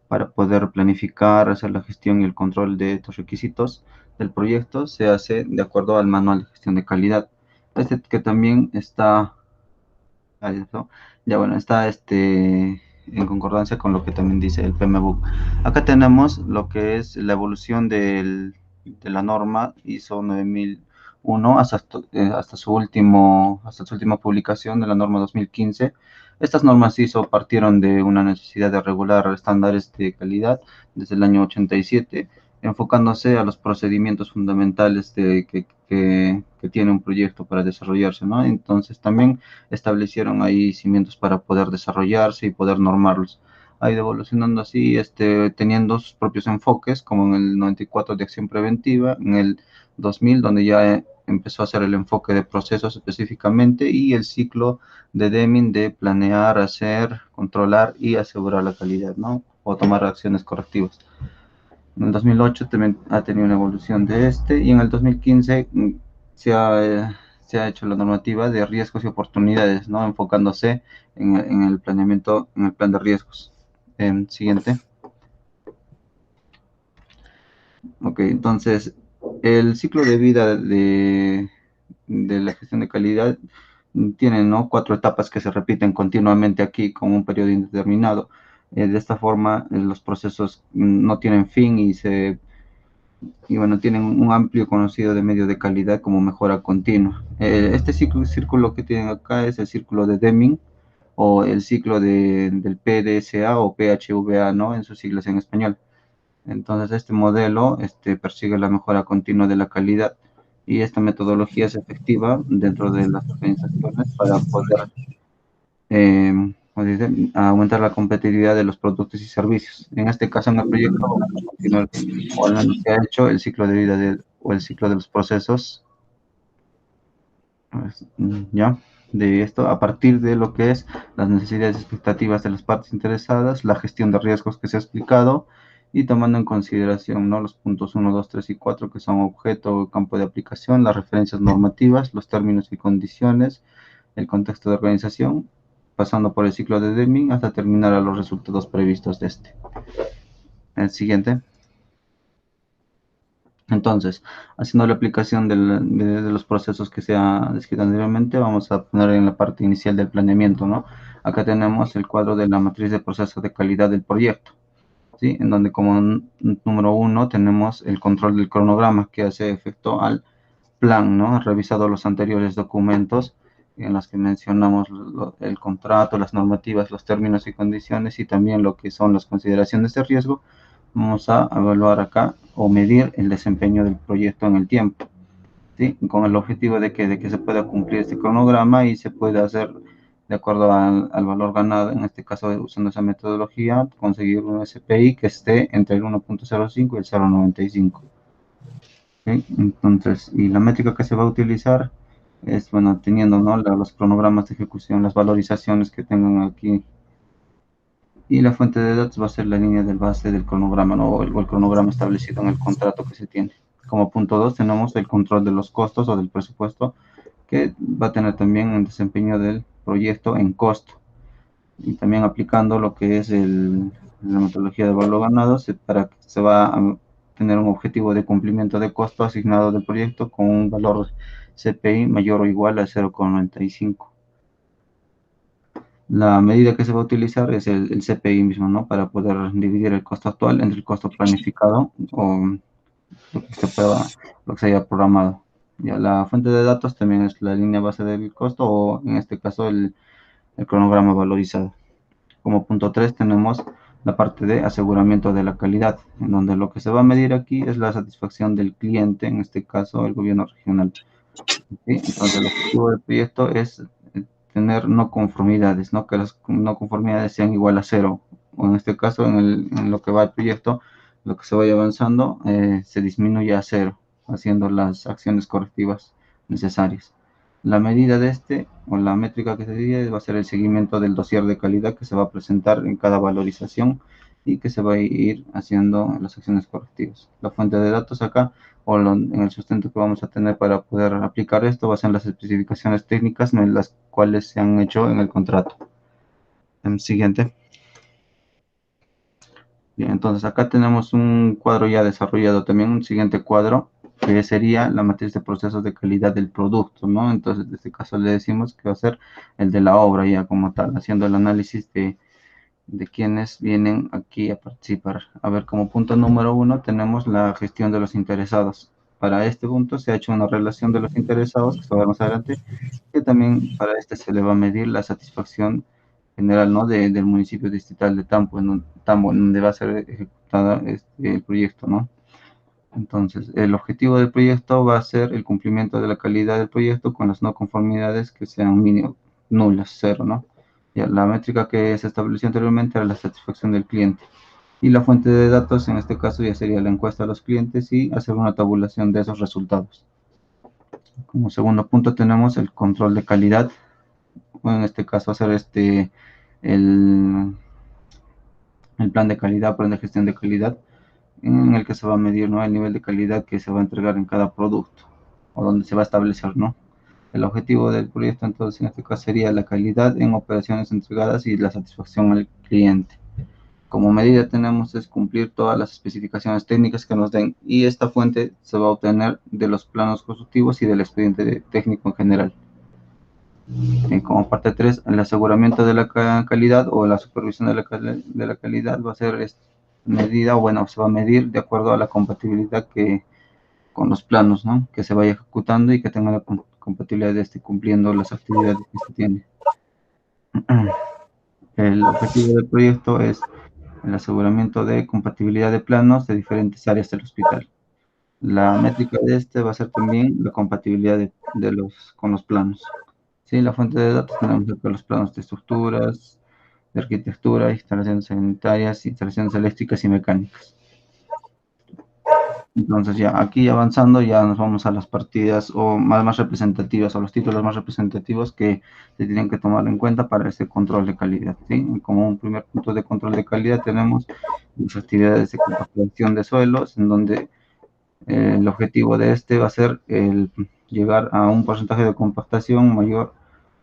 para poder planificar, hacer la gestión y el control de estos requisitos del proyecto, se hace de acuerdo al manual de gestión de calidad. Que también está, ya bueno, está en concordancia con lo que también dice el PMBOK. Acá tenemos lo que es la evolución de la norma ISO 9001 hasta su última publicación de la norma 2015. Estas normas ISO partieron de una necesidad de regular estándares de calidad desde el año 87, enfocándose a los procedimientos fundamentales que tiene un proyecto para desarrollarse, ¿no? Entonces también establecieron ahí cimientos para poder desarrollarse y poder normarlos. Ha ido evolucionando así, teniendo sus propios enfoques, como en el 94 de acción preventiva, en el 2000, donde ya empezó a hacer el enfoque de procesos específicamente, y el ciclo de Deming de planear, hacer, controlar y asegurar la calidad, ¿no? O tomar acciones correctivas. En el 2008 también ha tenido una evolución y en el 2015 se ha hecho la normativa de riesgos y oportunidades, ¿no? Enfocándose en el planeamiento, en el plan de riesgos. Siguiente. Ok, entonces, el ciclo de vida de la gestión de calidad tiene, ¿no?, 4 etapas que se repiten continuamente aquí con un periodo indeterminado. De esta forma, los procesos no tienen fin y bueno, tienen un amplio conocido de medio de calidad como mejora continua. Este círculo que tienen acá es el círculo de Deming, o el ciclo del PDSA o PHVA, ¿no?, en sus siglas en español. Entonces, este modelo persigue la mejora continua de la calidad, y esta metodología es efectiva dentro de las organizaciones para poder aumentar la competitividad de los productos y servicios. En este caso, en el proyecto, vamos a continuar, o al menos se ha hecho el ciclo de vida o el ciclo de los procesos, ¿ya? De esto, a partir de lo que es las necesidades y expectativas de las partes interesadas, la gestión de riesgos que se ha explicado, y tomando en consideración, ¿no?, los puntos 1, 2, 3 y 4, que son objeto, campo de aplicación, las referencias normativas, los términos y condiciones, el contexto de organización, pasando por el ciclo de Deming hasta terminar a los resultados previstos de este. El siguiente. Entonces, haciendo la aplicación de los procesos que se ha descrito anteriormente, vamos a poner en la parte inicial del planeamiento, ¿no? Acá tenemos el cuadro de la matriz de proceso de calidad del proyecto, ¿sí? En donde como número 1 tenemos el control del cronograma, que hace efecto al plan, ¿no? Revisado los anteriores documentos en los que mencionamos el contrato, las normativas, los términos y condiciones, y también lo que son las consideraciones de riesgo, vamos a evaluar acá o medir el desempeño del proyecto en el tiempo, ¿sí? Con el objetivo de que se pueda cumplir este cronograma y se pueda hacer de acuerdo al valor ganado, en este caso usando esa metodología, conseguir un SPI que esté entre el 1.05 y el 0.95. ¿Ok? Entonces, y la métrica que se va a utilizar es, bueno, teniendo, ¿no?, los cronogramas de ejecución, las valorizaciones que tengan aquí, y la fuente de datos va a ser la línea del base del cronograma, ¿no?, o el cronograma establecido en el contrato que se tiene. Como punto 2 tenemos el control de los costos o del presupuesto, que va a tener también un desempeño del proyecto en costo, y también aplicando lo que es la metodología de valor ganado, para que se va a tener un objetivo de cumplimiento de costo asignado del proyecto con un valor CPI mayor o igual a 0,95. La medida que se va a utilizar es el CPI mismo, ¿no?, para poder dividir el costo actual entre el costo planificado o lo que lo que se haya programado. Ya la fuente de datos también es la línea base del costo, o en este caso el cronograma valorizado. Como punto 3 tenemos la parte de aseguramiento de la calidad, en donde lo que se va a medir aquí es la satisfacción del cliente, en este caso el gobierno regional. ¿Sí? Entonces el objetivo del proyecto es tener no conformidades, ¿no?, que las no conformidades sean igual a cero, o en este caso en lo que va el proyecto, lo que se vaya avanzando se disminuye a cero, haciendo las acciones correctivas necesarias. La medida de este, o la métrica que se sigue, va a ser el seguimiento del dossier de calidad que se va a presentar en cada valorización y que se va a ir haciendo las acciones correctivas. La fuente de datos acá, o en el sustento que vamos a tener para poder aplicar esto, va a ser las especificaciones técnicas en las cuales se han hecho en el contrato. Siguiente. Bien, entonces acá tenemos un cuadro ya desarrollado, también un siguiente cuadro que sería la matriz de procesos de calidad del producto, ¿no? Entonces, en este caso le decimos que va a ser el de la obra ya como tal, haciendo el análisis de quienes vienen aquí a participar. A ver, como punto número 1 tenemos la gestión de los interesados. Para este punto se ha hecho una relación de los interesados, que esto va más adelante, que también para este se le va a medir la satisfacción general, ¿no?, del municipio distrital de Tambo, en donde va a ser ejecutada el proyecto, ¿no? Entonces, el objetivo del proyecto va a ser el cumplimiento de la calidad del proyecto con las no conformidades que sean mínimo, nulas, cero, ¿no? Ya, la métrica que se estableció anteriormente era la satisfacción del cliente. Y la fuente de datos, en este caso, ya sería la encuesta a los clientes y hacer una tabulación de esos resultados. Como segundo punto tenemos el control de calidad, o en este caso hacer el, el plan de calidad, plan de gestión de calidad, en el que se va a medir, ¿no?, el nivel de calidad que se va a entregar en cada producto, o donde se va a establecer, ¿no? El objetivo del proyecto, entonces, en este caso sería la calidad en operaciones entregadas y la satisfacción al cliente. Como medida tenemos es cumplir todas las especificaciones técnicas que nos den, y esta fuente se va a obtener de los planos constructivos y del expediente técnico en general. Como parte 3, el aseguramiento de la calidad o la supervisión de la calidad va a ser medida, o bueno, se va a medir de acuerdo a la compatibilidad con los planos, ¿no?, que se vaya ejecutando y que tenga la compatibilidad de cumpliendo las actividades que se tiene. El objetivo del proyecto es el aseguramiento de compatibilidad de planos de diferentes áreas del hospital. La métrica de va a ser también la compatibilidad con los planos. Sí, la fuente de datos tenemos acá los planos de estructuras, de arquitectura, instalaciones sanitarias, instalaciones eléctricas y mecánicas. Entonces ya aquí avanzando ya nos vamos a las partidas o más representativas, o los títulos más representativos que se tienen que tomar en cuenta para este control de calidad, ¿sí? Como un primer punto de control de calidad tenemos las actividades de compactación de suelos, en donde el objetivo de va a ser el llegar a un porcentaje de compactación mayor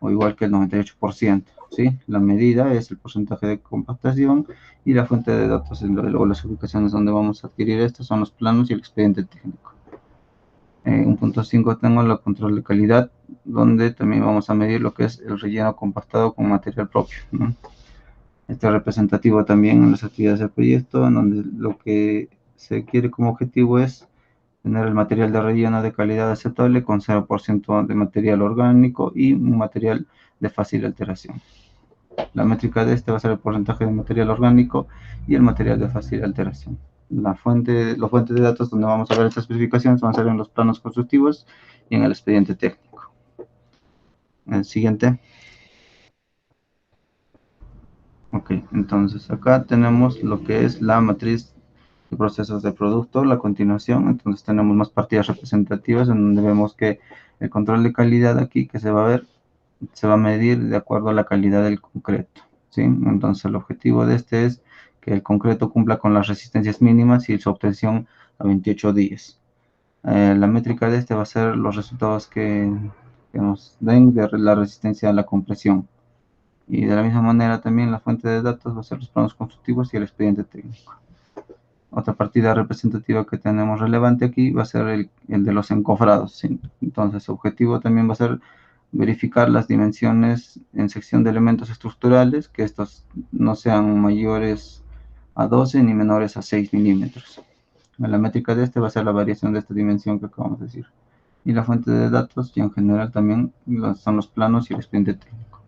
o igual que el 98%, ¿sí? La medida es el porcentaje de compactación, y la fuente de datos o las ubicaciones donde vamos a adquirir estos son los planos y el expediente técnico. Un punto 5 tengo el control de calidad, donde también vamos a medir lo que es el relleno compactado con material propio, ¿no? Este es representativo también en las actividades del proyecto, en donde lo que se quiere como objetivo es tener el material de relleno de calidad aceptable con 0% de material orgánico y un material de fácil alteración. La métrica de va a ser el porcentaje de material orgánico y el material de fácil alteración. Los fuentes de datos donde vamos a ver estas especificaciones van a ser en los planos constructivos y en el expediente técnico. El siguiente. Ok, entonces acá tenemos lo que es la matriz procesos de producto, la continuación. Entonces tenemos más partidas representativas en donde vemos que el control de calidad aquí que se va a ver, se va a medir de acuerdo a la calidad del concreto, ¿sí? Entonces el objetivo de este es que el concreto cumpla con las resistencias mínimas y su obtención a 28 días. La métrica de este va a ser los resultados que nos den de la resistencia a la compresión. Y de la misma manera también la fuente de datos va a ser los planos constructivos y el expediente técnico. Otra partida representativa que tenemos relevante aquí va a ser el de los encofrados, ¿sí? Entonces su objetivo también va a ser verificar las dimensiones en sección de elementos estructurales, que estos no sean mayores a 12 ni menores a 6 milímetros. La métrica de este va a ser la variación de esta dimensión que acabamos de decir. Y la fuente de datos, y en general también son los planos y el expediente técnico.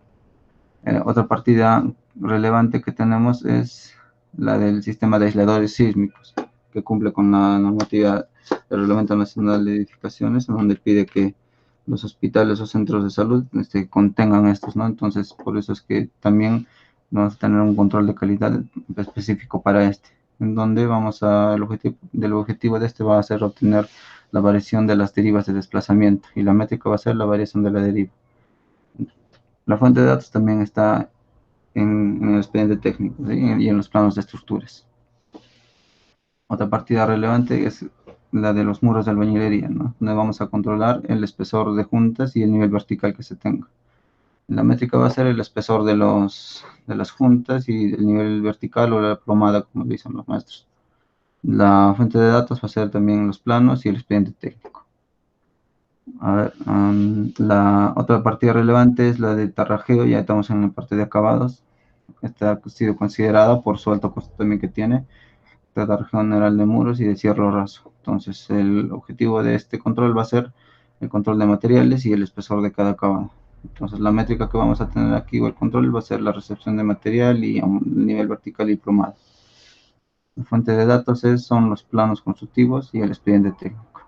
Otra partida relevante que tenemos es la del sistema de aisladores sísmicos, que cumple con la normativa del Reglamento Nacional de Edificaciones, en donde pide que los hospitales o centros de salud contengan estos, ¿no? Entonces, por eso es que también vamos a tener un control de calidad específico para este, en donde el objetivo de este va a ser obtener la variación de las derivas de desplazamiento, y la métrica va a ser la variación de la deriva. La fuente de datos también está en el expediente técnico, ¿sí? Y en los planos de estructuras. Otra partida relevante es la de los muros de albañilería, ¿no? Donde vamos a controlar el espesor de juntas y el nivel vertical que se tenga. La métrica va a ser el espesor de las juntas y el nivel vertical o la plomada, como dicen los maestros. La fuente de datos va a ser también los planos y el expediente técnico. A ver, la otra partida relevante es la de tarrajeo. Ya estamos en la parte de acabados. Esta ha sido considerada por su alto costo también que tiene, tratar general de muros y de cierre raso. Entonces el objetivo de este control va a ser el control de materiales y el espesor de cada acabado. Entonces la métrica que vamos a tener aquí o el control va a ser la recepción de material y a un nivel vertical y plomado. La fuente de datos son los planos constructivos y el expediente técnico.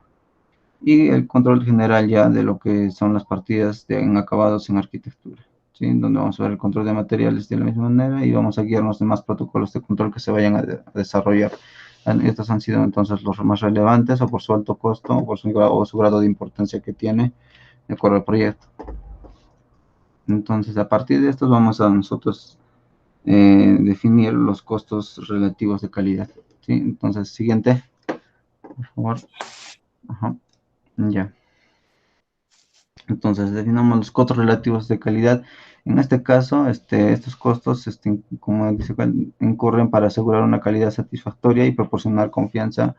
Y el control general ya de lo que son las partidas en acabados en arquitectura, ¿sí? Donde vamos a ver el control de materiales de la misma manera y vamos a guiarnos de más protocolos de control que se vayan a desarrollar. Estos han sido entonces los más relevantes, o por su alto costo o por su grado de importancia que tiene de acuerdo al proyecto. Entonces, a partir de estos vamos a nosotros definir los costos relativos de calidad, ¿sí? Entonces, siguiente, por favor. Ajá. Ya. Entonces, definamos los costos relativos de calidad. En este caso, estos costos, como dice, incurren para asegurar una calidad satisfactoria y proporcionar confianza,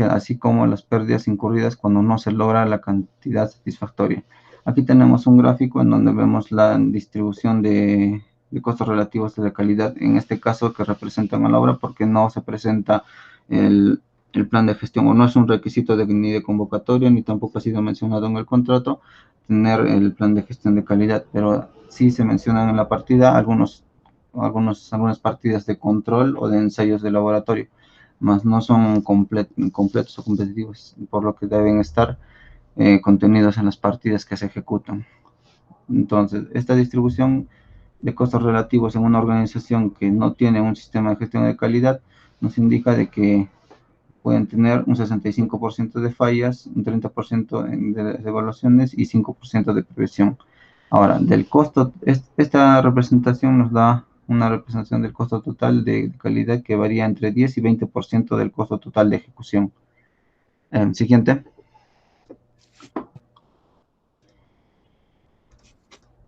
así como las pérdidas incurridas cuando no se logra la cantidad satisfactoria. Aquí tenemos un gráfico en donde vemos la distribución de costos relativos de la calidad, en este caso que representan a la obra, porque no se presenta el plan de gestión, o no es un requisito ni de convocatoria, ni tampoco ha sido mencionado en el contrato tener el plan de gestión de calidad, pero sí se mencionan en la partida algunas partidas de control o de ensayos de laboratorio, más no son completos o competitivos, por lo que deben estar contenidos en las partidas que se ejecutan. Entonces, esta distribución de costos relativos en una organización que no tiene un sistema de gestión de calidad nos indica de que pueden tener un 65% de fallas, un 30% de evaluaciones y 5% de prevención. Ahora, del costo, esta representación nos da una representación del costo total de calidad que varía entre 10 y 20% del costo total de ejecución. Siguiente.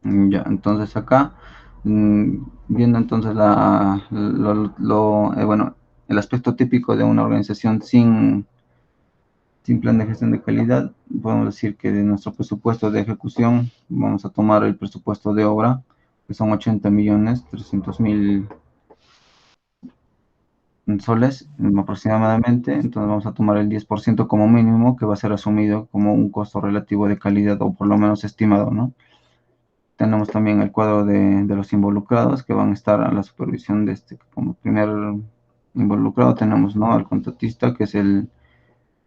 Ya, entonces acá, viendo entonces bueno, el aspecto típico de una organización sin plan de gestión de calidad, podemos decir que de nuestro presupuesto de ejecución vamos a tomar el presupuesto de obra, que son 80.300.000 soles aproximadamente. Entonces vamos a tomar el 10% como mínimo, que va a ser asumido como un costo relativo de calidad, o por lo menos estimado, ¿no? Tenemos también el cuadro de los involucrados, que van a estar a la supervisión de como primer involucrado tenemos, ¿no?, al contratista, que es el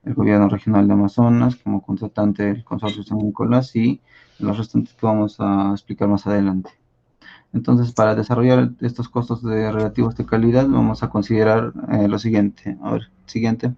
Gobierno Regional de Amazonas, como contratante el Consorcio San Nicolás, y los restantes que vamos a explicar más adelante. Entonces, para desarrollar estos costos relativos de calidad, vamos a considerar lo siguiente. A ver, siguiente.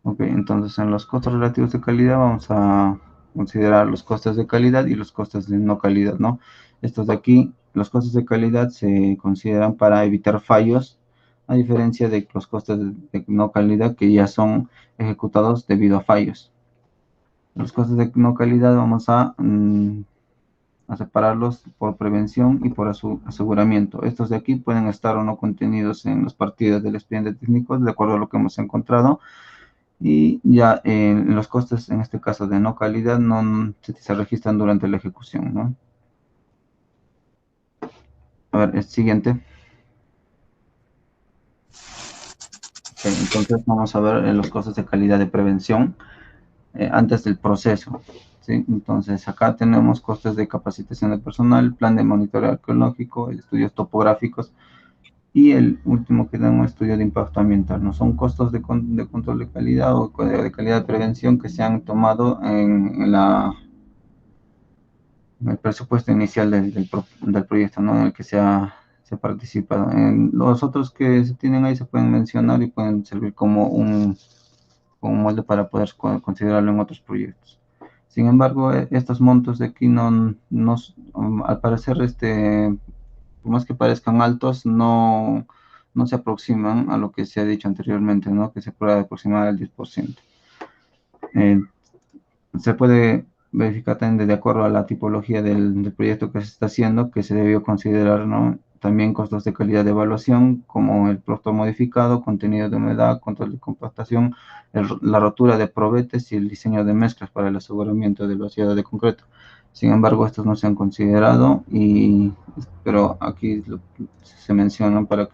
Ok, entonces en los costos relativos de calidad vamos a considerar los costes de calidad y los costes de no calidad, ¿no? Estos de aquí, los costes de calidad se consideran para evitar fallos, a diferencia de los costes de no calidad que ya son ejecutados debido a fallos. Los costes de no calidad vamos a separarlos por prevención y por aseguramiento. Estos de aquí pueden estar o no contenidos en las partidas del expediente técnico, de acuerdo a lo que hemos encontrado. Y ya en los costes, en este caso de no calidad, no se registran durante la ejecución, ¿no? A ver, el siguiente. Entonces vamos a ver los costes de calidad de prevención antes del proceso, ¿sí? Entonces acá tenemos costes de capacitación de personal, plan de monitoreo arqueológico, estudios topográficos y el último que tenemos estudio de impacto ambiental, ¿no? Son costos de control de calidad o de calidad de prevención que se han tomado en el presupuesto inicial del proyecto, ¿no? En el que se ha participado. Los otros que se tienen ahí se pueden mencionar y pueden servir como molde para poder considerarlo en otros proyectos. Sin embargo, estos montos de aquí al parecer, por más que parezcan altos, no se aproximan a lo que se ha dicho anteriormente, ¿no? Que se puede aproximar al 10%. Se puede verificar también de acuerdo a la tipología del proyecto que se está haciendo, que se debió considerar, ¿no? También costos de calidad de evaluación, como el producto modificado, contenido de humedad, control de compactación, la rotura de probetes y el diseño de mezclas para el aseguramiento de vaciado de concreto. Sin embargo, estos no se han considerado, pero aquí se mencionan para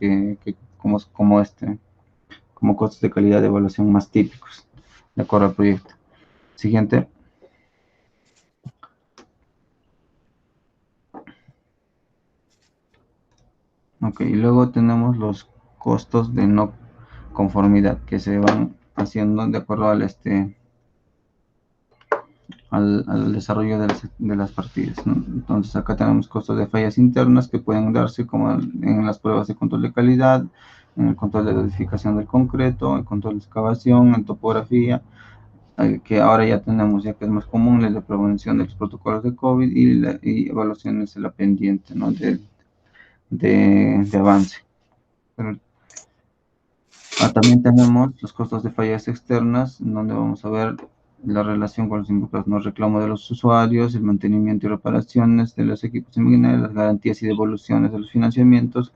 como costos de calidad de evaluación más típicos, de acuerdo al proyecto. Siguiente. Ok, y luego tenemos los costos de no conformidad que se van haciendo de acuerdo al desarrollo de las partidas, ¿no? Entonces acá tenemos costos de fallas internas que pueden darse como en las pruebas de control de calidad, en el control de edificación del concreto, el control de excavación, en topografía, que ahora ya tenemos, ya que es más común, la prevención de los protocolos de COVID y evaluaciones de la pendiente, ¿no? de avance. Pero también tenemos los costos de fallas externas, donde vamos a ver la relación con los involucrados, ¿no? Reclamo de los usuarios, el mantenimiento y reparaciones de los equipos en máquina, las garantías y devoluciones de los financiamientos,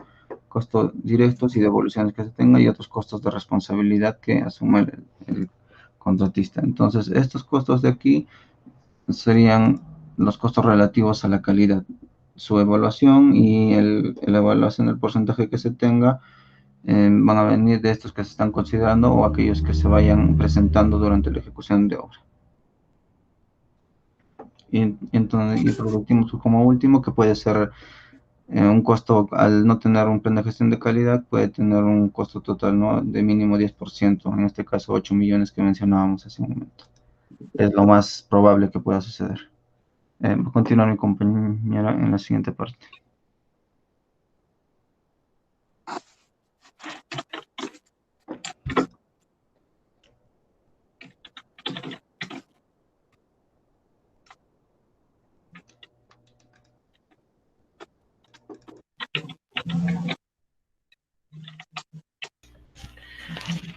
costos directos y devoluciones que se tengan y otros costos de responsabilidad que asume el contratista. Entonces, estos costos de aquí serían los costos relativos a la calidad, su evaluación y la evaluación del porcentaje que se tenga van a venir de estos que se están considerando o aquellos que se vayan presentando durante la ejecución de obra. Y por último, como último, que puede ser un costo, al no tener un plan de gestión de calidad, puede tener un costo total, ¿no? De mínimo 10%, en este caso 8 millones que mencionábamos hace un momento. Es lo más probable que pueda suceder. Va a continuar mi compañera en la siguiente parte.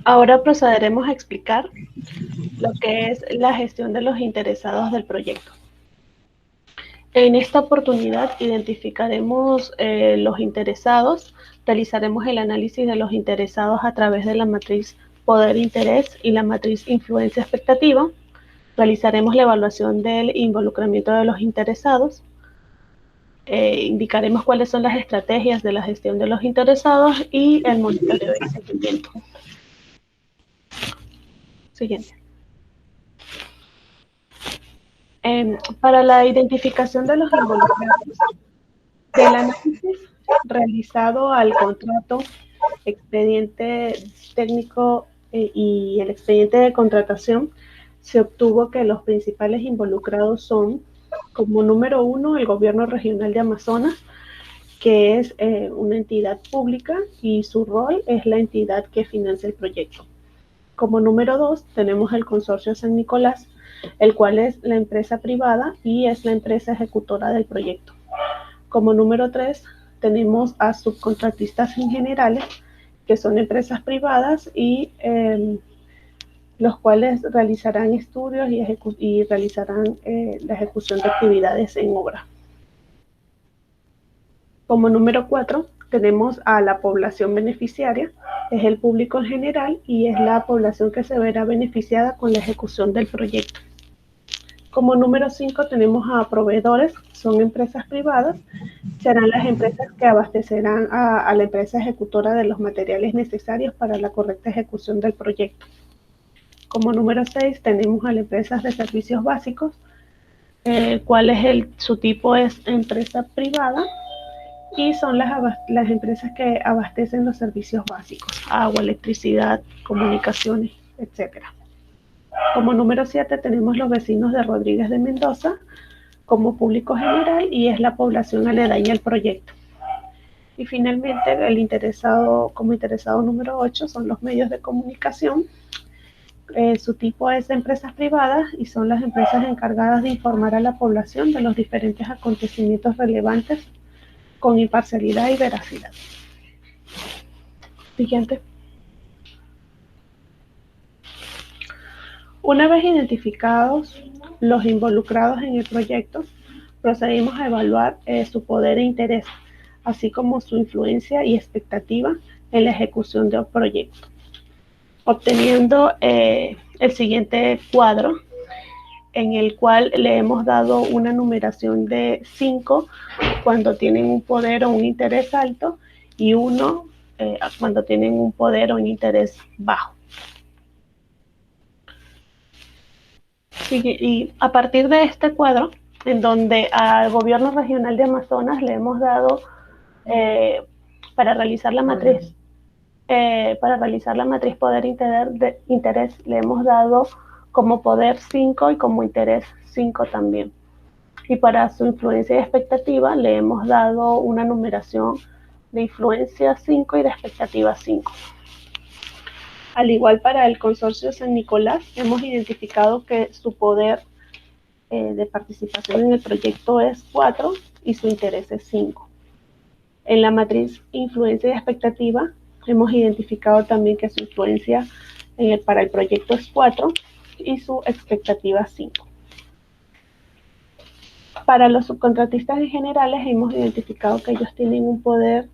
Ahora procederemos a explicar lo que es la gestión de los interesados del proyecto. En esta oportunidad identificaremos los interesados, realizaremos el análisis de los interesados a través de la matriz poder-interés y la matriz influencia-expectativa. Realizaremos la evaluación del involucramiento de los interesados. Indicaremos cuáles son las estrategias de la gestión de los interesados y el monitoreo y seguimiento. Siguiente. Para la identificación de los involucrados, del análisis realizado al contrato, expediente técnico y el expediente de contratación, se obtuvo que los principales involucrados son Como número 1, el Gobierno Regional de Amazonas, que es una entidad pública y su rol es la entidad que financia el proyecto. Como número 2, tenemos el Consorcio San Nicolás, el cual es la empresa privada y es la empresa ejecutora del proyecto. Como número 3, tenemos a subcontratistas en generales, que son empresas privadas y los cuales realizarán estudios y realizarán la ejecución de actividades en obra. Como número 4, tenemos a la población beneficiaria, es el público en general y es la población que se verá beneficiada con la ejecución del proyecto. Como número 5, tenemos a proveedores, son empresas privadas, serán las empresas que abastecerán a la empresa ejecutora de los materiales necesarios para la correcta ejecución del proyecto. Como número 6, tenemos a las empresas de servicios básicos, su tipo es empresa privada y son las empresas que abastecen los servicios básicos, agua, electricidad, comunicaciones, etc. Como número 7 tenemos los vecinos de Rodríguez de Mendoza como público general y es la población aledaña al proyecto. Y finalmente como interesado número 8 son los medios de comunicación. Su tipo es de empresas privadas y son las empresas encargadas de informar a la población de los diferentes acontecimientos relevantes con imparcialidad y veracidad. Siguiente. Una vez identificados los involucrados en el proyecto, procedimos a evaluar su poder e interés, así como su influencia y expectativa en la ejecución del proyecto, obteniendo el siguiente cuadro, en el cual le hemos dado una numeración de 5 cuando tienen un poder o un interés alto y 1 cuando tienen un poder o un interés bajo. Y a partir de este cuadro, en donde al Gobierno Regional de Amazonas le hemos dado para realizar la matriz poder interés, le hemos dado como poder 5 y como interés 5 también. Y para su influencia y expectativa le hemos dado una numeración de influencia 5 y de expectativa 5. Al igual para el Consorcio San Nicolás, hemos identificado que su poder de participación en el proyecto es 4 y su interés es 5. En la matriz influencia y expectativa, hemos identificado también que su influencia para el proyecto es 4 y su expectativa 5. Para los subcontratistas en generales, hemos identificado que ellos tienen un poder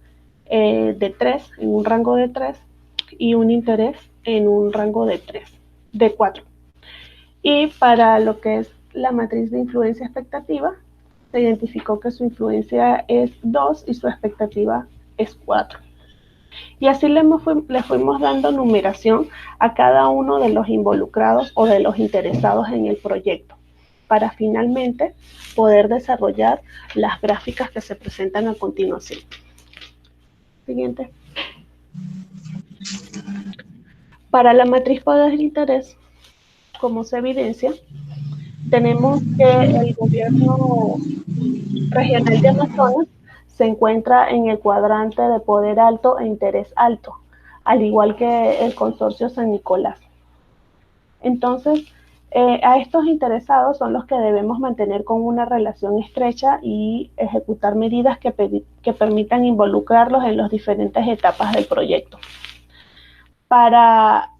de 3, en un rango de 3, y un interés en un rango de 4. Y para lo que es la matriz de influencia expectativa, se identificó que su influencia es 2 y su expectativa es 4. Y así le fuimos dando numeración a cada uno de los involucrados o de los interesados en el proyecto, para finalmente poder desarrollar las gráficas que se presentan a continuación. Siguiente. Para la matriz poder de interés, como se evidencia, tenemos que el Gobierno Regional de Amazonas se encuentra en el cuadrante de poder alto e interés alto, al igual que el Consorcio San Nicolás. Entonces, a estos interesados son los que debemos mantener con una relación estrecha y ejecutar medidas que permitan involucrarlos en las diferentes etapas del proyecto. Para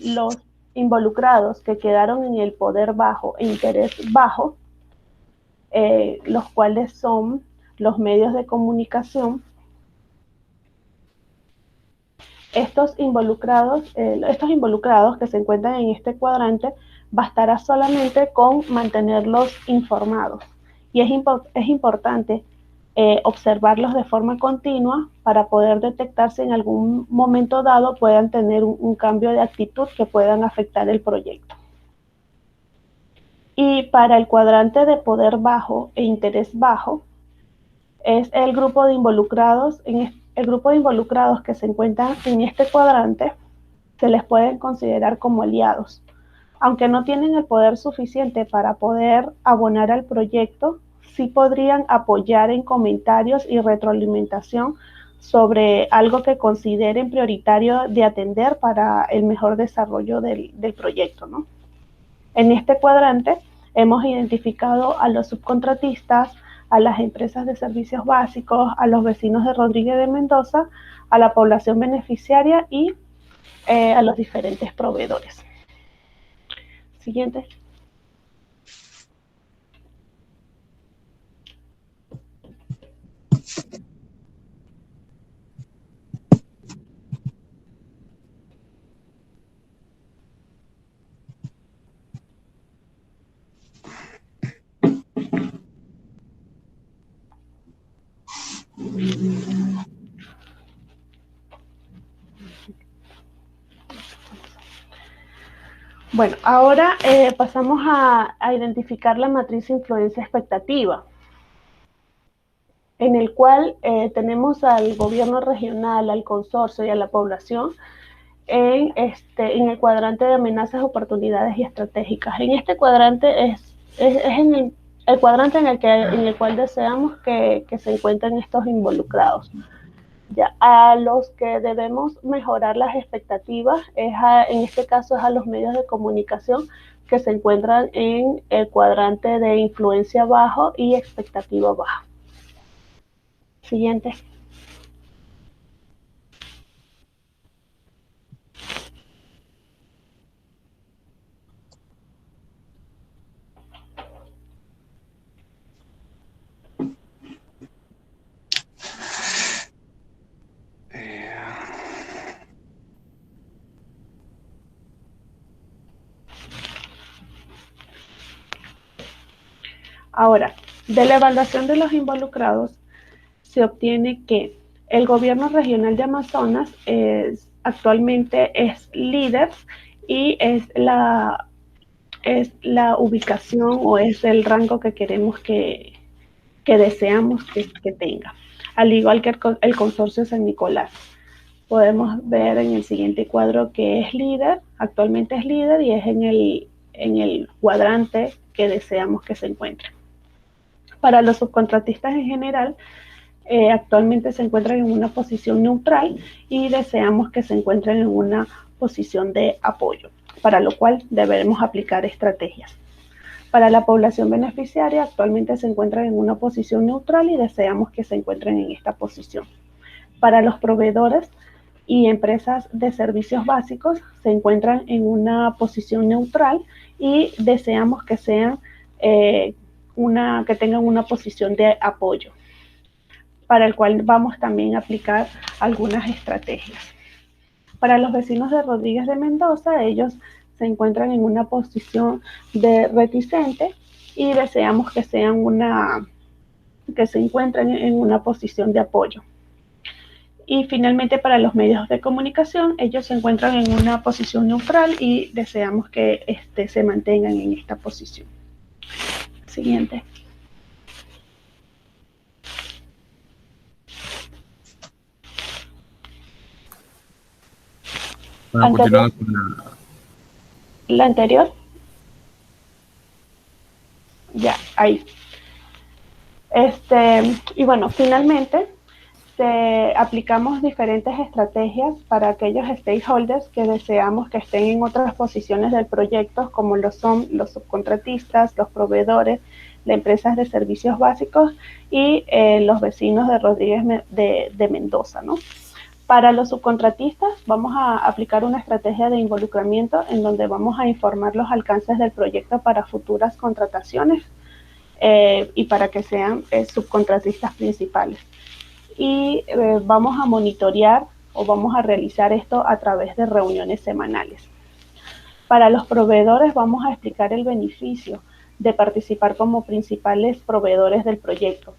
los involucrados que quedaron en el poder bajo e interés bajo, los cuales son los medios de comunicación, estos involucrados que se encuentran en este cuadrante, bastará solamente con mantenerlos informados. Y es importante observarlos de forma continua para poder detectar si en algún momento dado puedan tener un cambio de actitud que puedan afectar el proyecto. Y para el cuadrante de poder bajo e interés bajo, es el grupo de involucrados. El grupo de involucrados que se encuentran en este cuadrante se les pueden considerar como aliados, Aunque no tienen el poder suficiente para poder abonar al proyecto, sí podrían apoyar en comentarios y retroalimentación sobre algo que consideren prioritario de atender para el mejor desarrollo del proyecto, ¿no? En este cuadrante hemos identificado a los subcontratistas, a las empresas de servicios básicos, a los vecinos de Rodríguez de Mendoza, a la población beneficiaria y a los diferentes proveedores. Siguiente. Bueno, ahora pasamos a identificar la matriz influencia expectativa, en el cual tenemos al gobierno regional, al consorcio y a la población en el cuadrante de amenazas, oportunidades y estratégicas. En este cuadrante es en el cuadrante en el cual deseamos que se encuentren estos involucrados. Ya, a los que debemos mejorar las expectativas, en este caso es a los medios de comunicación que se encuentran en el cuadrante de influencia bajo y expectativa baja. Siguiente. Ahora, de la evaluación de los involucrados, se obtiene que el gobierno regional de Amazonas actualmente es líder y es la ubicación o es el rango que queremos que deseamos que tenga, al igual que el consorcio San Nicolás. Podemos ver en el siguiente cuadro que es líder, actualmente es líder y es en el cuadrante que deseamos que se encuentre. Para los subcontratistas en general, actualmente se encuentran en una posición neutral y deseamos que se encuentren en una posición de apoyo, para lo cual debemos aplicar estrategias. Para la población beneficiaria, actualmente se encuentran en una posición neutral y deseamos que se encuentren en esta posición. Para los proveedores y empresas de servicios básicos, se encuentran en una posición neutral y deseamos que sean que tengan una posición de apoyo, para el cual vamos también a aplicar algunas estrategias. Para los vecinos de Rodríguez de Mendoza, ellos se encuentran en una posición de reticente y deseamos que se encuentren en una posición de apoyo. Y finalmente, para los medios de comunicación, ellos se encuentran en una posición neutral y deseamos que se mantengan en esta posición. Siguiente. Bueno, continuando con la anterior. Ya, ahí. Y bueno, finalmente aplicamos diferentes estrategias para aquellos stakeholders que deseamos que estén en otras posiciones del proyecto, como lo son los subcontratistas, los proveedores, las empresas de servicios básicos y los vecinos de Rodríguez de Mendoza, ¿no? Para los subcontratistas vamos a aplicar una estrategia de involucramiento en donde vamos a informar los alcances del proyecto para futuras contrataciones y para que sean subcontratistas principales. Y vamos a monitorear o vamos a realizar esto a través de reuniones semanales. Para los proveedores vamos a explicar el beneficio de participar como principales proveedores del proyecto.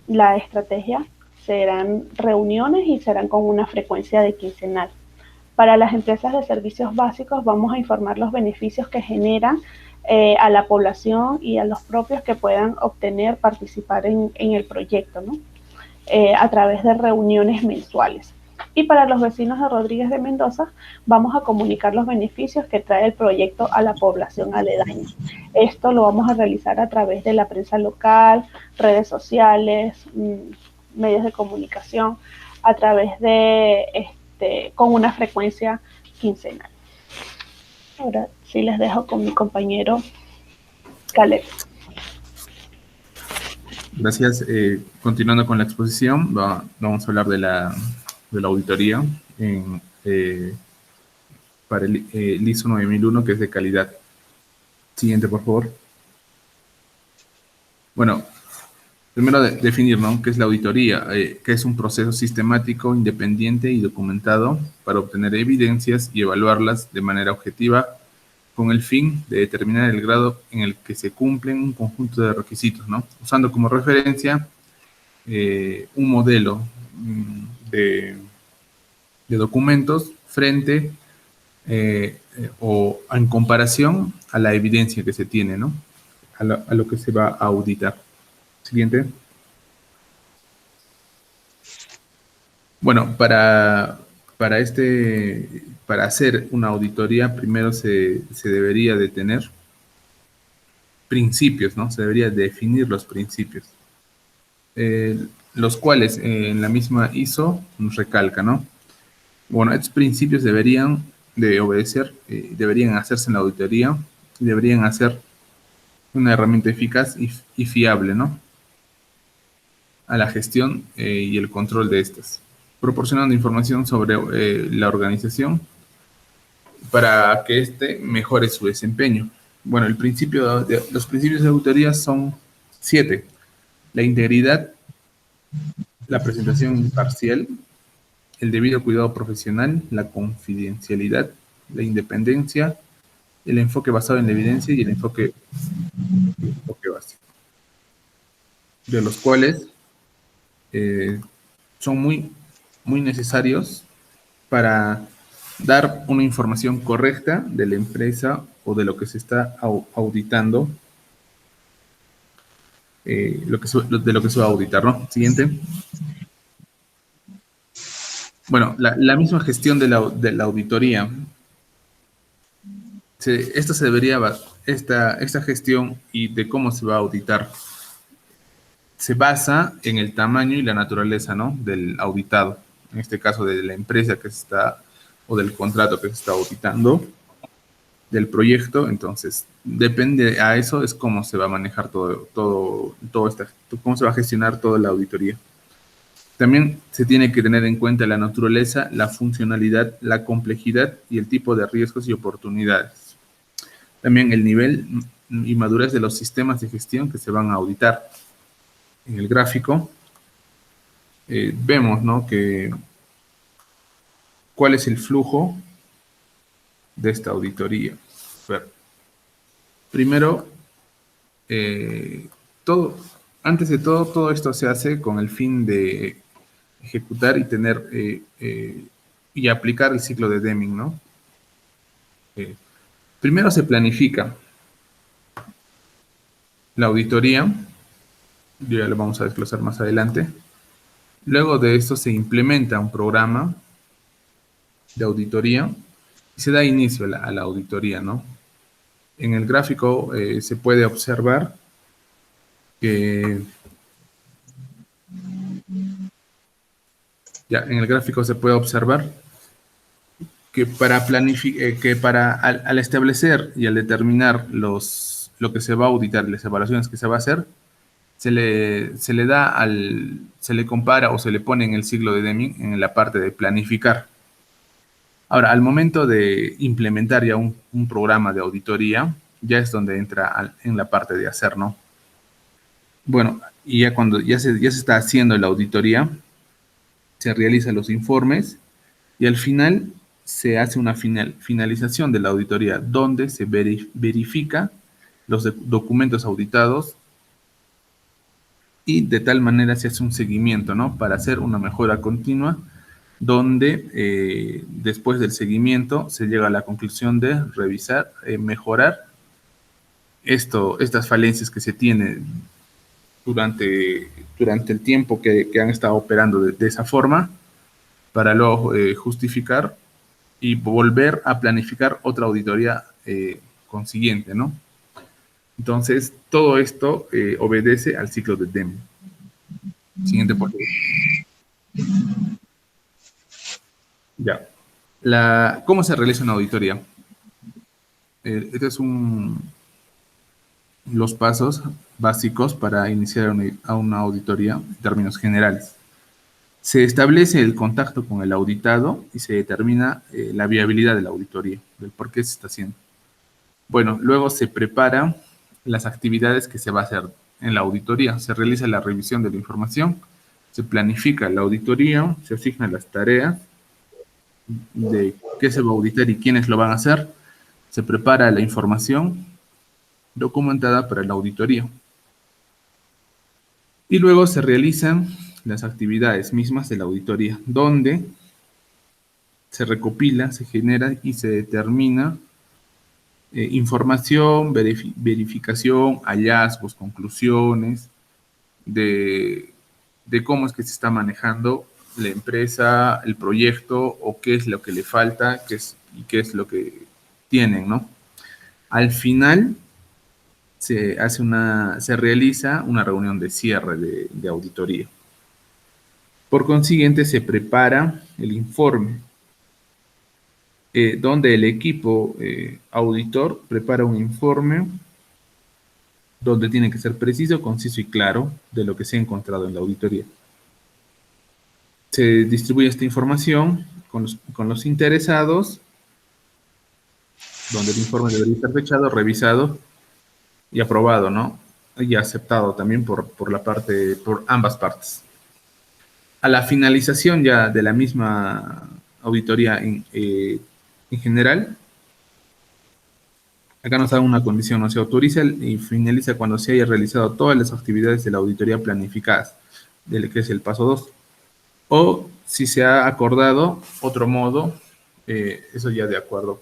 La estrategia serán reuniones y serán con una frecuencia de quincenal. Para las empresas de servicios básicos vamos a informar los beneficios que generan a la población y a los propios que puedan participar en el proyecto, ¿no? A través de reuniones mensuales. Y para los vecinos de Rodríguez de Mendoza, vamos a comunicar los beneficios que trae el proyecto a la población aledaña. Esto lo vamos a realizar a través de la prensa local, redes sociales, medios de comunicación, a través de, con una frecuencia quincenal. Ahora sí les dejo con mi compañero Caleb. Gracias. Continuando con la exposición, vamos a hablar de la auditoría para el ISO 9001, que es de calidad. Siguiente, por favor. Bueno, primero definir, ¿no?, qué es la auditoría, que es un proceso sistemático, independiente y documentado para obtener evidencias y evaluarlas de manera objetiva con el fin de determinar el grado en el que se cumplen un conjunto de requisitos, ¿no?, usando como referencia un modelo de documentos frente o en comparación a la evidencia que se tiene, ¿no?, a lo que se va a auditar. Siguiente. Bueno, para hacer una auditoría, primero se debería de tener principios, ¿no? Se debería definir los principios, los cuales en la misma ISO nos recalca, ¿no? Bueno, estos principios deberían de obedecer, deberían hacerse en la auditoría, deberían hacer una herramienta eficaz y fiable, ¿no?, a la gestión y el control de estas, proporcionando información sobre la organización para que éste mejore su desempeño. Bueno, los principios de auditoría son 7. La integridad, la presentación imparcial, el debido cuidado profesional, la confidencialidad, la independencia, el enfoque basado en la evidencia y el enfoque básico, de los cuales son muy necesarios para dar una información correcta de la empresa o de lo que se está auditando, de lo que se va a auditar, ¿no? Siguiente. Bueno, la misma gestión de la auditoría. Esta gestión y de cómo se va a auditar se basa en el tamaño y la naturaleza, ¿no?, del auditado. En este caso, de la empresa que se está, o del contrato que se está auditando, del proyecto. Entonces, depende a eso, es cómo se va a manejar cómo se va a gestionar toda la auditoría. También se tiene que tener en cuenta la naturaleza, la funcionalidad, la complejidad y el tipo de riesgos y oportunidades. También el nivel y madurez de los sistemas de gestión que se van a auditar. En el gráfico vemos, ¿no?, cuál es el flujo de esta auditoría. Primero, antes de todo esto se hace con el fin de ejecutar y tener y aplicar el ciclo de Deming, ¿no? Primero se planifica la auditoría, ya lo vamos a desglosar más adelante. Luego de esto se implementa un programa de auditoría y se da inicio a la auditoría, ¿no? En el gráfico se puede observar que al establecer y al determinar lo que se va a auditar, las evaluaciones que se va a hacer, se le compara o se le pone en el ciclo de Deming en la parte de planificar. Ahora, al momento de implementar ya un programa de auditoría, ya es donde entra en la parte de hacer, ¿no? Bueno, y ya cuando ya se está haciendo la auditoría, se realizan los informes y al final se hace una finalización de la auditoría donde se verifica los documentos auditados y de tal manera se hace un seguimiento, ¿no?, para hacer una mejora continua donde después del seguimiento se llega a la conclusión de revisar, mejorar estas falencias que se tienen durante el tiempo que han estado operando de esa forma, para luego justificar y volver a planificar otra auditoría consiguiente, ¿no? Entonces, todo esto obedece al ciclo de Deming. Siguiente, por favor. Ya. ¿Cómo se realiza una auditoría? Este es los pasos básicos para iniciar una auditoría en términos generales. Se establece el contacto con el auditado y se determina la viabilidad de la auditoría, del por qué se está haciendo. Bueno, luego se preparan las actividades que se va a hacer en la auditoría. Se realiza la revisión de la información, se planifica la auditoría, se asignan las tareas de qué se va a auditar y quiénes lo van a hacer. Se prepara la información documentada para la auditoría. Y luego se realizan las actividades mismas de la auditoría, donde se recopila, se genera y se determina información, verificación, hallazgos, conclusiones de cómo es que se está manejando la empresa, el proyecto, o qué es lo que le falta, y qué es lo que tienen, ¿no? Al final se realiza una reunión de cierre de auditoría. Por consiguiente, se prepara el informe, donde el equipo auditor prepara un informe donde tiene que ser preciso, conciso y claro de lo que se ha encontrado en la auditoría. Se distribuye esta información con los interesados, donde el informe debería estar fechado, revisado y aprobado, ¿no? Y aceptado también por ambas partes. A la finalización ya de la misma auditoría en general, acá nos da una condición, no se autoriza y finaliza cuando se haya realizado todas las actividades de la auditoría planificadas, que es el paso 2. O si se ha acordado otro modo, eso ya de acuerdo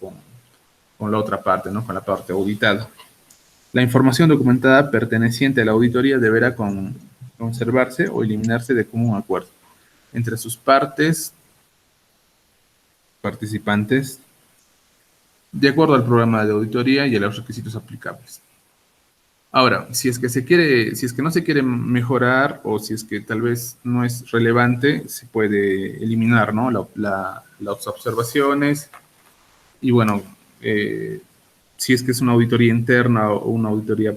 con la otra parte, ¿no? Con la parte auditada. La información documentada perteneciente a la auditoría deberá conservarse o eliminarse de común acuerdo entre sus participantes, de acuerdo al programa de auditoría y a los requisitos aplicables. Ahora, si es que no se quiere mejorar o si es que tal vez no es relevante, se puede eliminar, ¿no? Las observaciones y bueno, si es que es una auditoría interna o una auditoría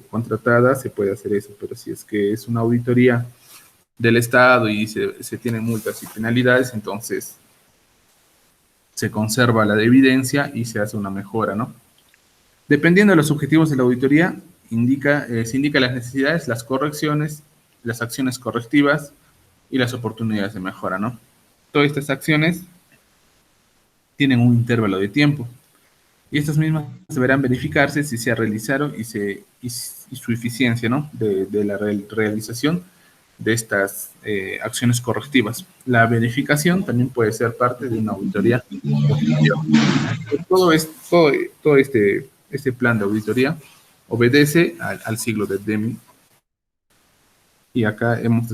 contratada, se puede hacer eso, pero si es que es una auditoría del Estado y se tienen multas y penalidades, entonces se conserva la evidencia y se hace una mejora, ¿no? Dependiendo de los objetivos de la auditoría, se indica las necesidades, las correcciones, las acciones correctivas y las oportunidades de mejora, ¿no? Todas estas acciones tienen un intervalo de tiempo y estas mismas deberán verificarse si se ha realizado y su eficiencia, ¿no? de la realización de estas acciones correctivas. La verificación también puede ser parte de una auditoría. Todo este plan de auditoría obedece al ciclo de Deming. Y acá hemos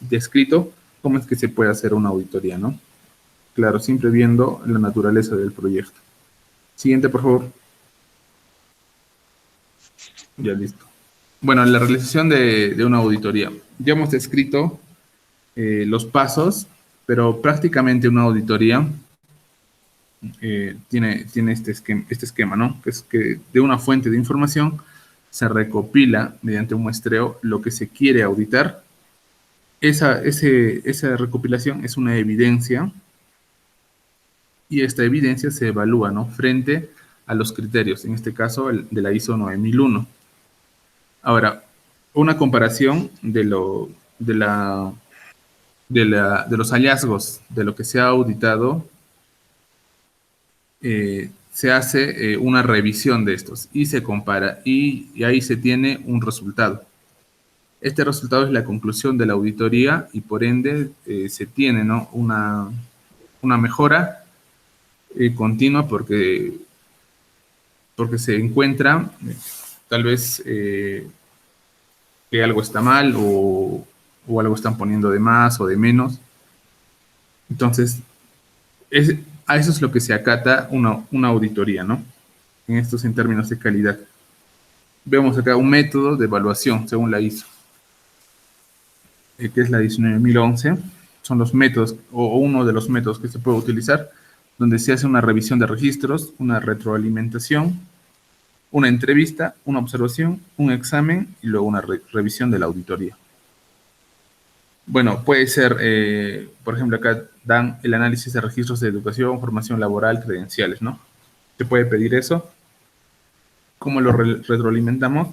descrito cómo es que se puede hacer una auditoría, ¿no? Claro, siempre viendo la naturaleza del proyecto. Siguiente, por favor. Ya listo. Bueno, la realización de una auditoría. Ya hemos descrito los pasos, pero prácticamente una auditoría tiene este esquema, ¿no? Que es que de una fuente de información se recopila mediante un muestreo lo que se quiere auditar. Esa recopilación es una evidencia y esta evidencia se evalúa, ¿no? Frente a los criterios, en este caso el de la ISO 9001. Ahora, una comparación de los hallazgos de lo que se ha auditado, se hace una revisión de estos y se compara y ahí se tiene un resultado. Este resultado es la conclusión de la auditoría y por ende se tiene, ¿no? una mejora continua porque se encuentra tal vez que algo está mal o algo están poniendo de más o de menos. Entonces, a eso es lo que se acata una auditoría, ¿no? En términos de calidad. Vemos acá un método de evaluación según la ISO, que es la 19011. Son los métodos, o uno de los métodos que se puede utilizar, donde se hace una revisión de registros, una retroalimentación, una entrevista, una observación, un examen y luego una revisión de la auditoría. Bueno, puede ser, por ejemplo, acá dan el análisis de registros de educación, formación laboral, credenciales, ¿no? Se puede pedir eso. ¿Cómo lo retroalimentamos?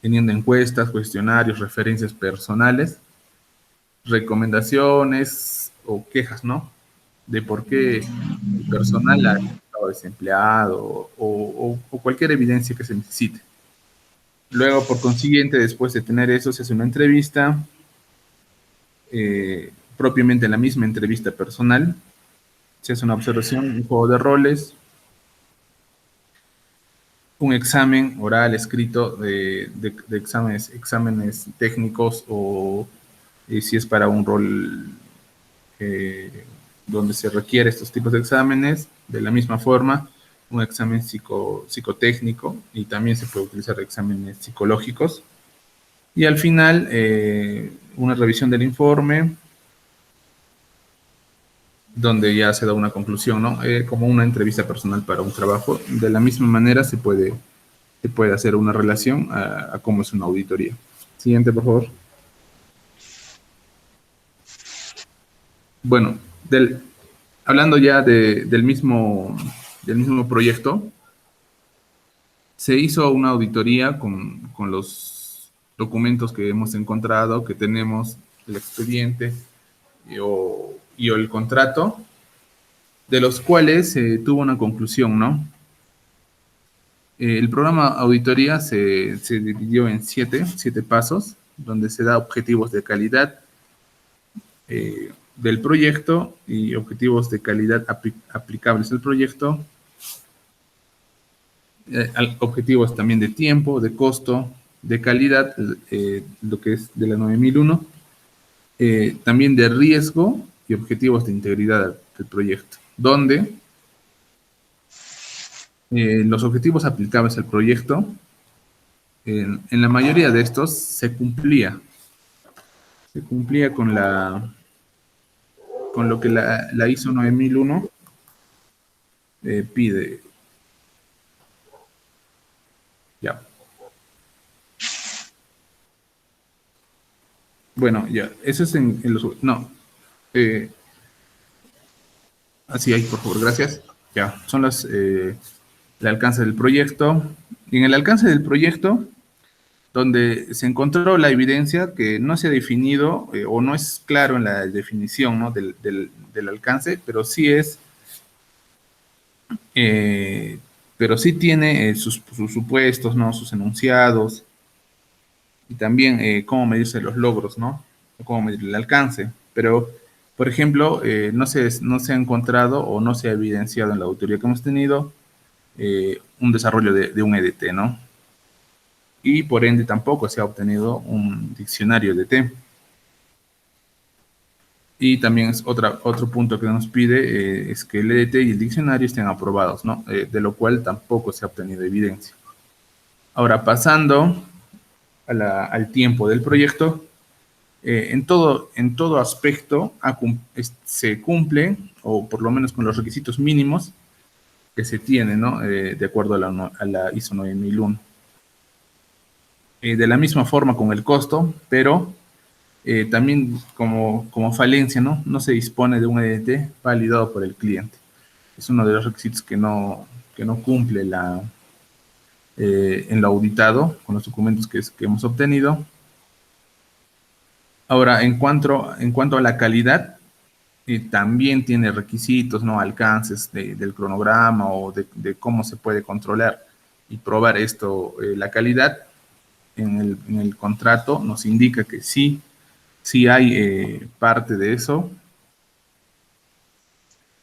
Teniendo encuestas, cuestionarios, referencias personales, recomendaciones o quejas, ¿no? De por qué el personal ha estado desempleado o cualquier evidencia que se necesite. Luego, por consiguiente, después de tener eso, se hace una entrevista, propiamente la misma entrevista personal, se hace una observación, un juego de roles, un examen oral, escrito de exámenes técnicos o si es para un rol donde se requiere estos tipos de exámenes, de la misma forma, un examen psicotécnico y también se puede utilizar exámenes psicológicos. Y al final, una revisión del informe, donde ya se da una conclusión, ¿no? Como una entrevista personal para un trabajo. De la misma manera se puede hacer una relación a cómo es una auditoría. Siguiente, por favor. Bueno, hablando ya del mismo proyecto, se hizo una auditoría con los documentos que hemos encontrado, que tenemos, el expediente y el contrato, de los cuales se tuvo una conclusión, ¿no? El programa auditoría se dividió en siete pasos, donde se da objetivos de calidad del proyecto y objetivos de calidad aplicables al proyecto, objetivos también de tiempo, de costo, de calidad, lo que es de la 9001, también de riesgo y objetivos de integridad del proyecto, donde los objetivos aplicables al proyecto, en la mayoría de estos se cumplía con lo que la ISO 9001 pide. Ya. Bueno, ya, eso es en los... No. Así hay, por favor, gracias. Ya, son el alcance del proyecto. Y en el alcance del proyecto, donde se encontró la evidencia que no se ha definido o no es claro en la definición, ¿no? del alcance, pero sí tiene sus supuestos, ¿no? Sus enunciados y también cómo medirse los logros, ¿no? Cómo medir el alcance. Pero, por ejemplo, no se ha encontrado o no se ha evidenciado en la auditoría que hemos tenido un desarrollo de un EDT, ¿no? Y por ende tampoco se ha obtenido un diccionario EDT. Y también es otro punto que nos pide es que el EDT y el diccionario estén aprobados, ¿no? De lo cual tampoco se ha obtenido evidencia. Ahora, pasando al tiempo del proyecto, en todo aspecto se cumple, o por lo menos con los requisitos mínimos que se tienen, ¿no? De acuerdo a la ISO 9001. De la misma forma con el costo, pero también como falencia, ¿no? No se dispone de un EDT validado por el cliente. Es uno de los requisitos que no cumple en lo auditado con los documentos que hemos obtenido. Ahora, en cuanto a la calidad, también tiene requisitos, ¿no? Alcances del cronograma o de cómo se puede controlar y probar esto, la calidad. En el contrato nos indica que sí hay parte de eso.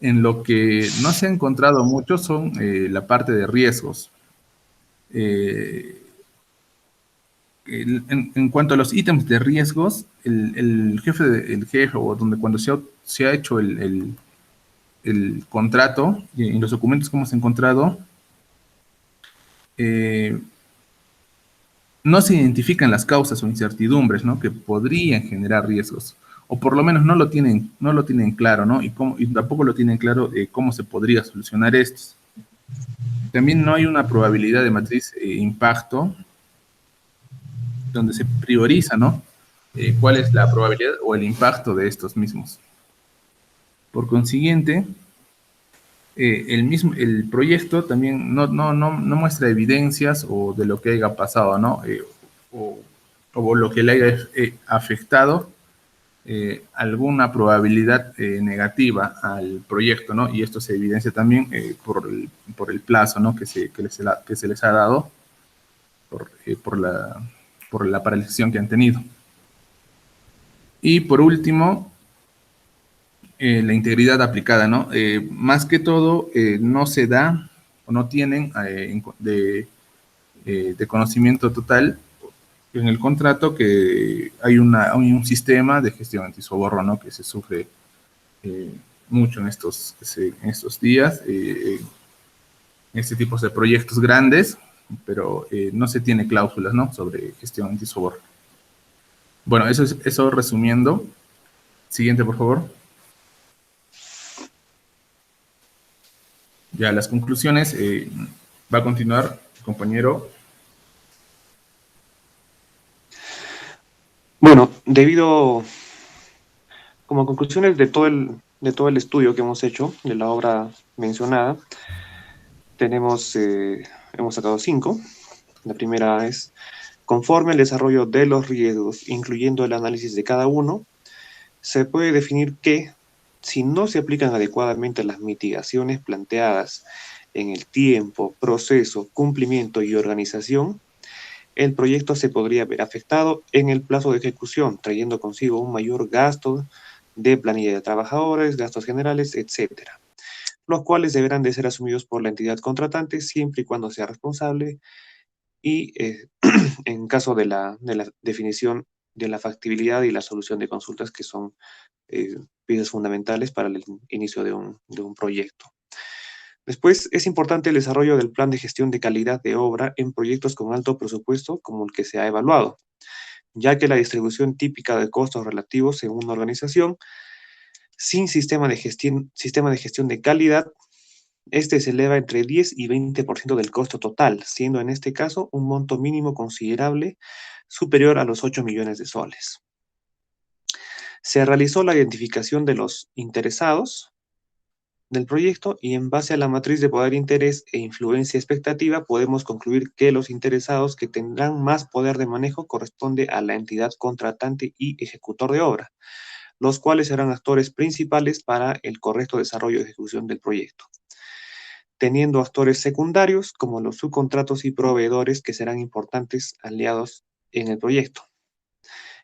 En lo que no se ha encontrado mucho son la parte de riesgos. en cuanto a los ítems de riesgos, el jefe o donde cuando se ha hecho el contrato, y en los documentos que hemos encontrado, no se identifican las causas o incertidumbres, ¿no?, que podrían generar riesgos, o por lo menos no lo tienen claro, ¿no? Y tampoco lo tienen claro cómo se podría solucionar estos. También no hay una probabilidad de matriz impacto donde se prioriza, ¿no? Cuál es la probabilidad o el impacto de estos mismos. Por consiguiente, el proyecto también no muestra evidencias o de lo que haya pasado, ¿no? O lo que le haya afectado alguna probabilidad negativa al proyecto, ¿no? Y esto se evidencia también por el plazo, ¿no?, que se les ha dado por la paralización que han tenido. Y por último, la integridad aplicada, ¿no? Más que todo, no se da o no tienen de conocimiento total en el contrato que hay un sistema de gestión antisoborno, ¿no?, que se sufre mucho en estos días, en este tipo de proyectos grandes, pero no se tiene cláusulas, ¿no?, sobre gestión antisoborno. Bueno, eso resumiendo. Siguiente, por favor. Ya las conclusiones, va a continuar el compañero. Bueno, como conclusiones de todo el estudio que hemos hecho de la obra mencionada, hemos sacado 5. La primera es: conforme al desarrollo de los riesgos, incluyendo el análisis de cada uno, se puede definir que, si no se aplican adecuadamente las mitigaciones planteadas en el tiempo, proceso, cumplimiento y organización, el proyecto se podría ver afectado en el plazo de ejecución, trayendo consigo un mayor gasto de planilla de trabajadores, gastos generales, etcétera, los cuales deberán de ser asumidos por la entidad contratante siempre y cuando sea responsable y en caso de la definición de la factibilidad y la solución de consultas, que son piezas fundamentales para el inicio de un proyecto. Después, es importante el desarrollo del plan de gestión de calidad de obra en proyectos con alto presupuesto como el que se ha evaluado, ya que la distribución típica de costos relativos en una organización sin sistema de gestión de calidad, este se eleva entre 10 y 20% del costo total, siendo en este caso un monto mínimo considerable superior a los 8 millones de soles. Se realizó la identificación de los interesados del proyecto y en base a la matriz de poder, interés e influencia expectativa podemos concluir que los interesados que tendrán más poder de manejo corresponde a la entidad contratante y ejecutor de obra, los cuales serán actores principales para el correcto desarrollo y ejecución del proyecto, teniendo actores secundarios como los subcontratos y proveedores que serán importantes aliados en el proyecto.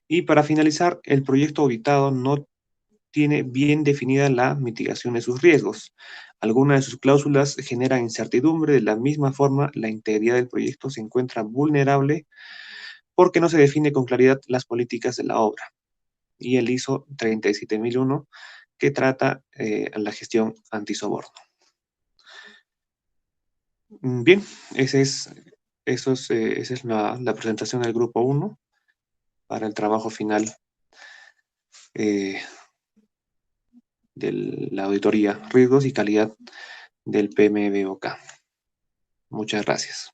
Y para finalizar, el proyecto auditado no tiene bien definida la mitigación de sus riesgos. Algunas de sus cláusulas generan incertidumbre. De la misma forma, la integridad del proyecto se encuentra vulnerable porque no se define con claridad las políticas de la obra. Y el ISO 37001, que trata la gestión antisoborno. Bien, esa es la presentación del grupo 1 para el trabajo final de la auditoría riesgos y calidad del PMBOK. Muchas gracias.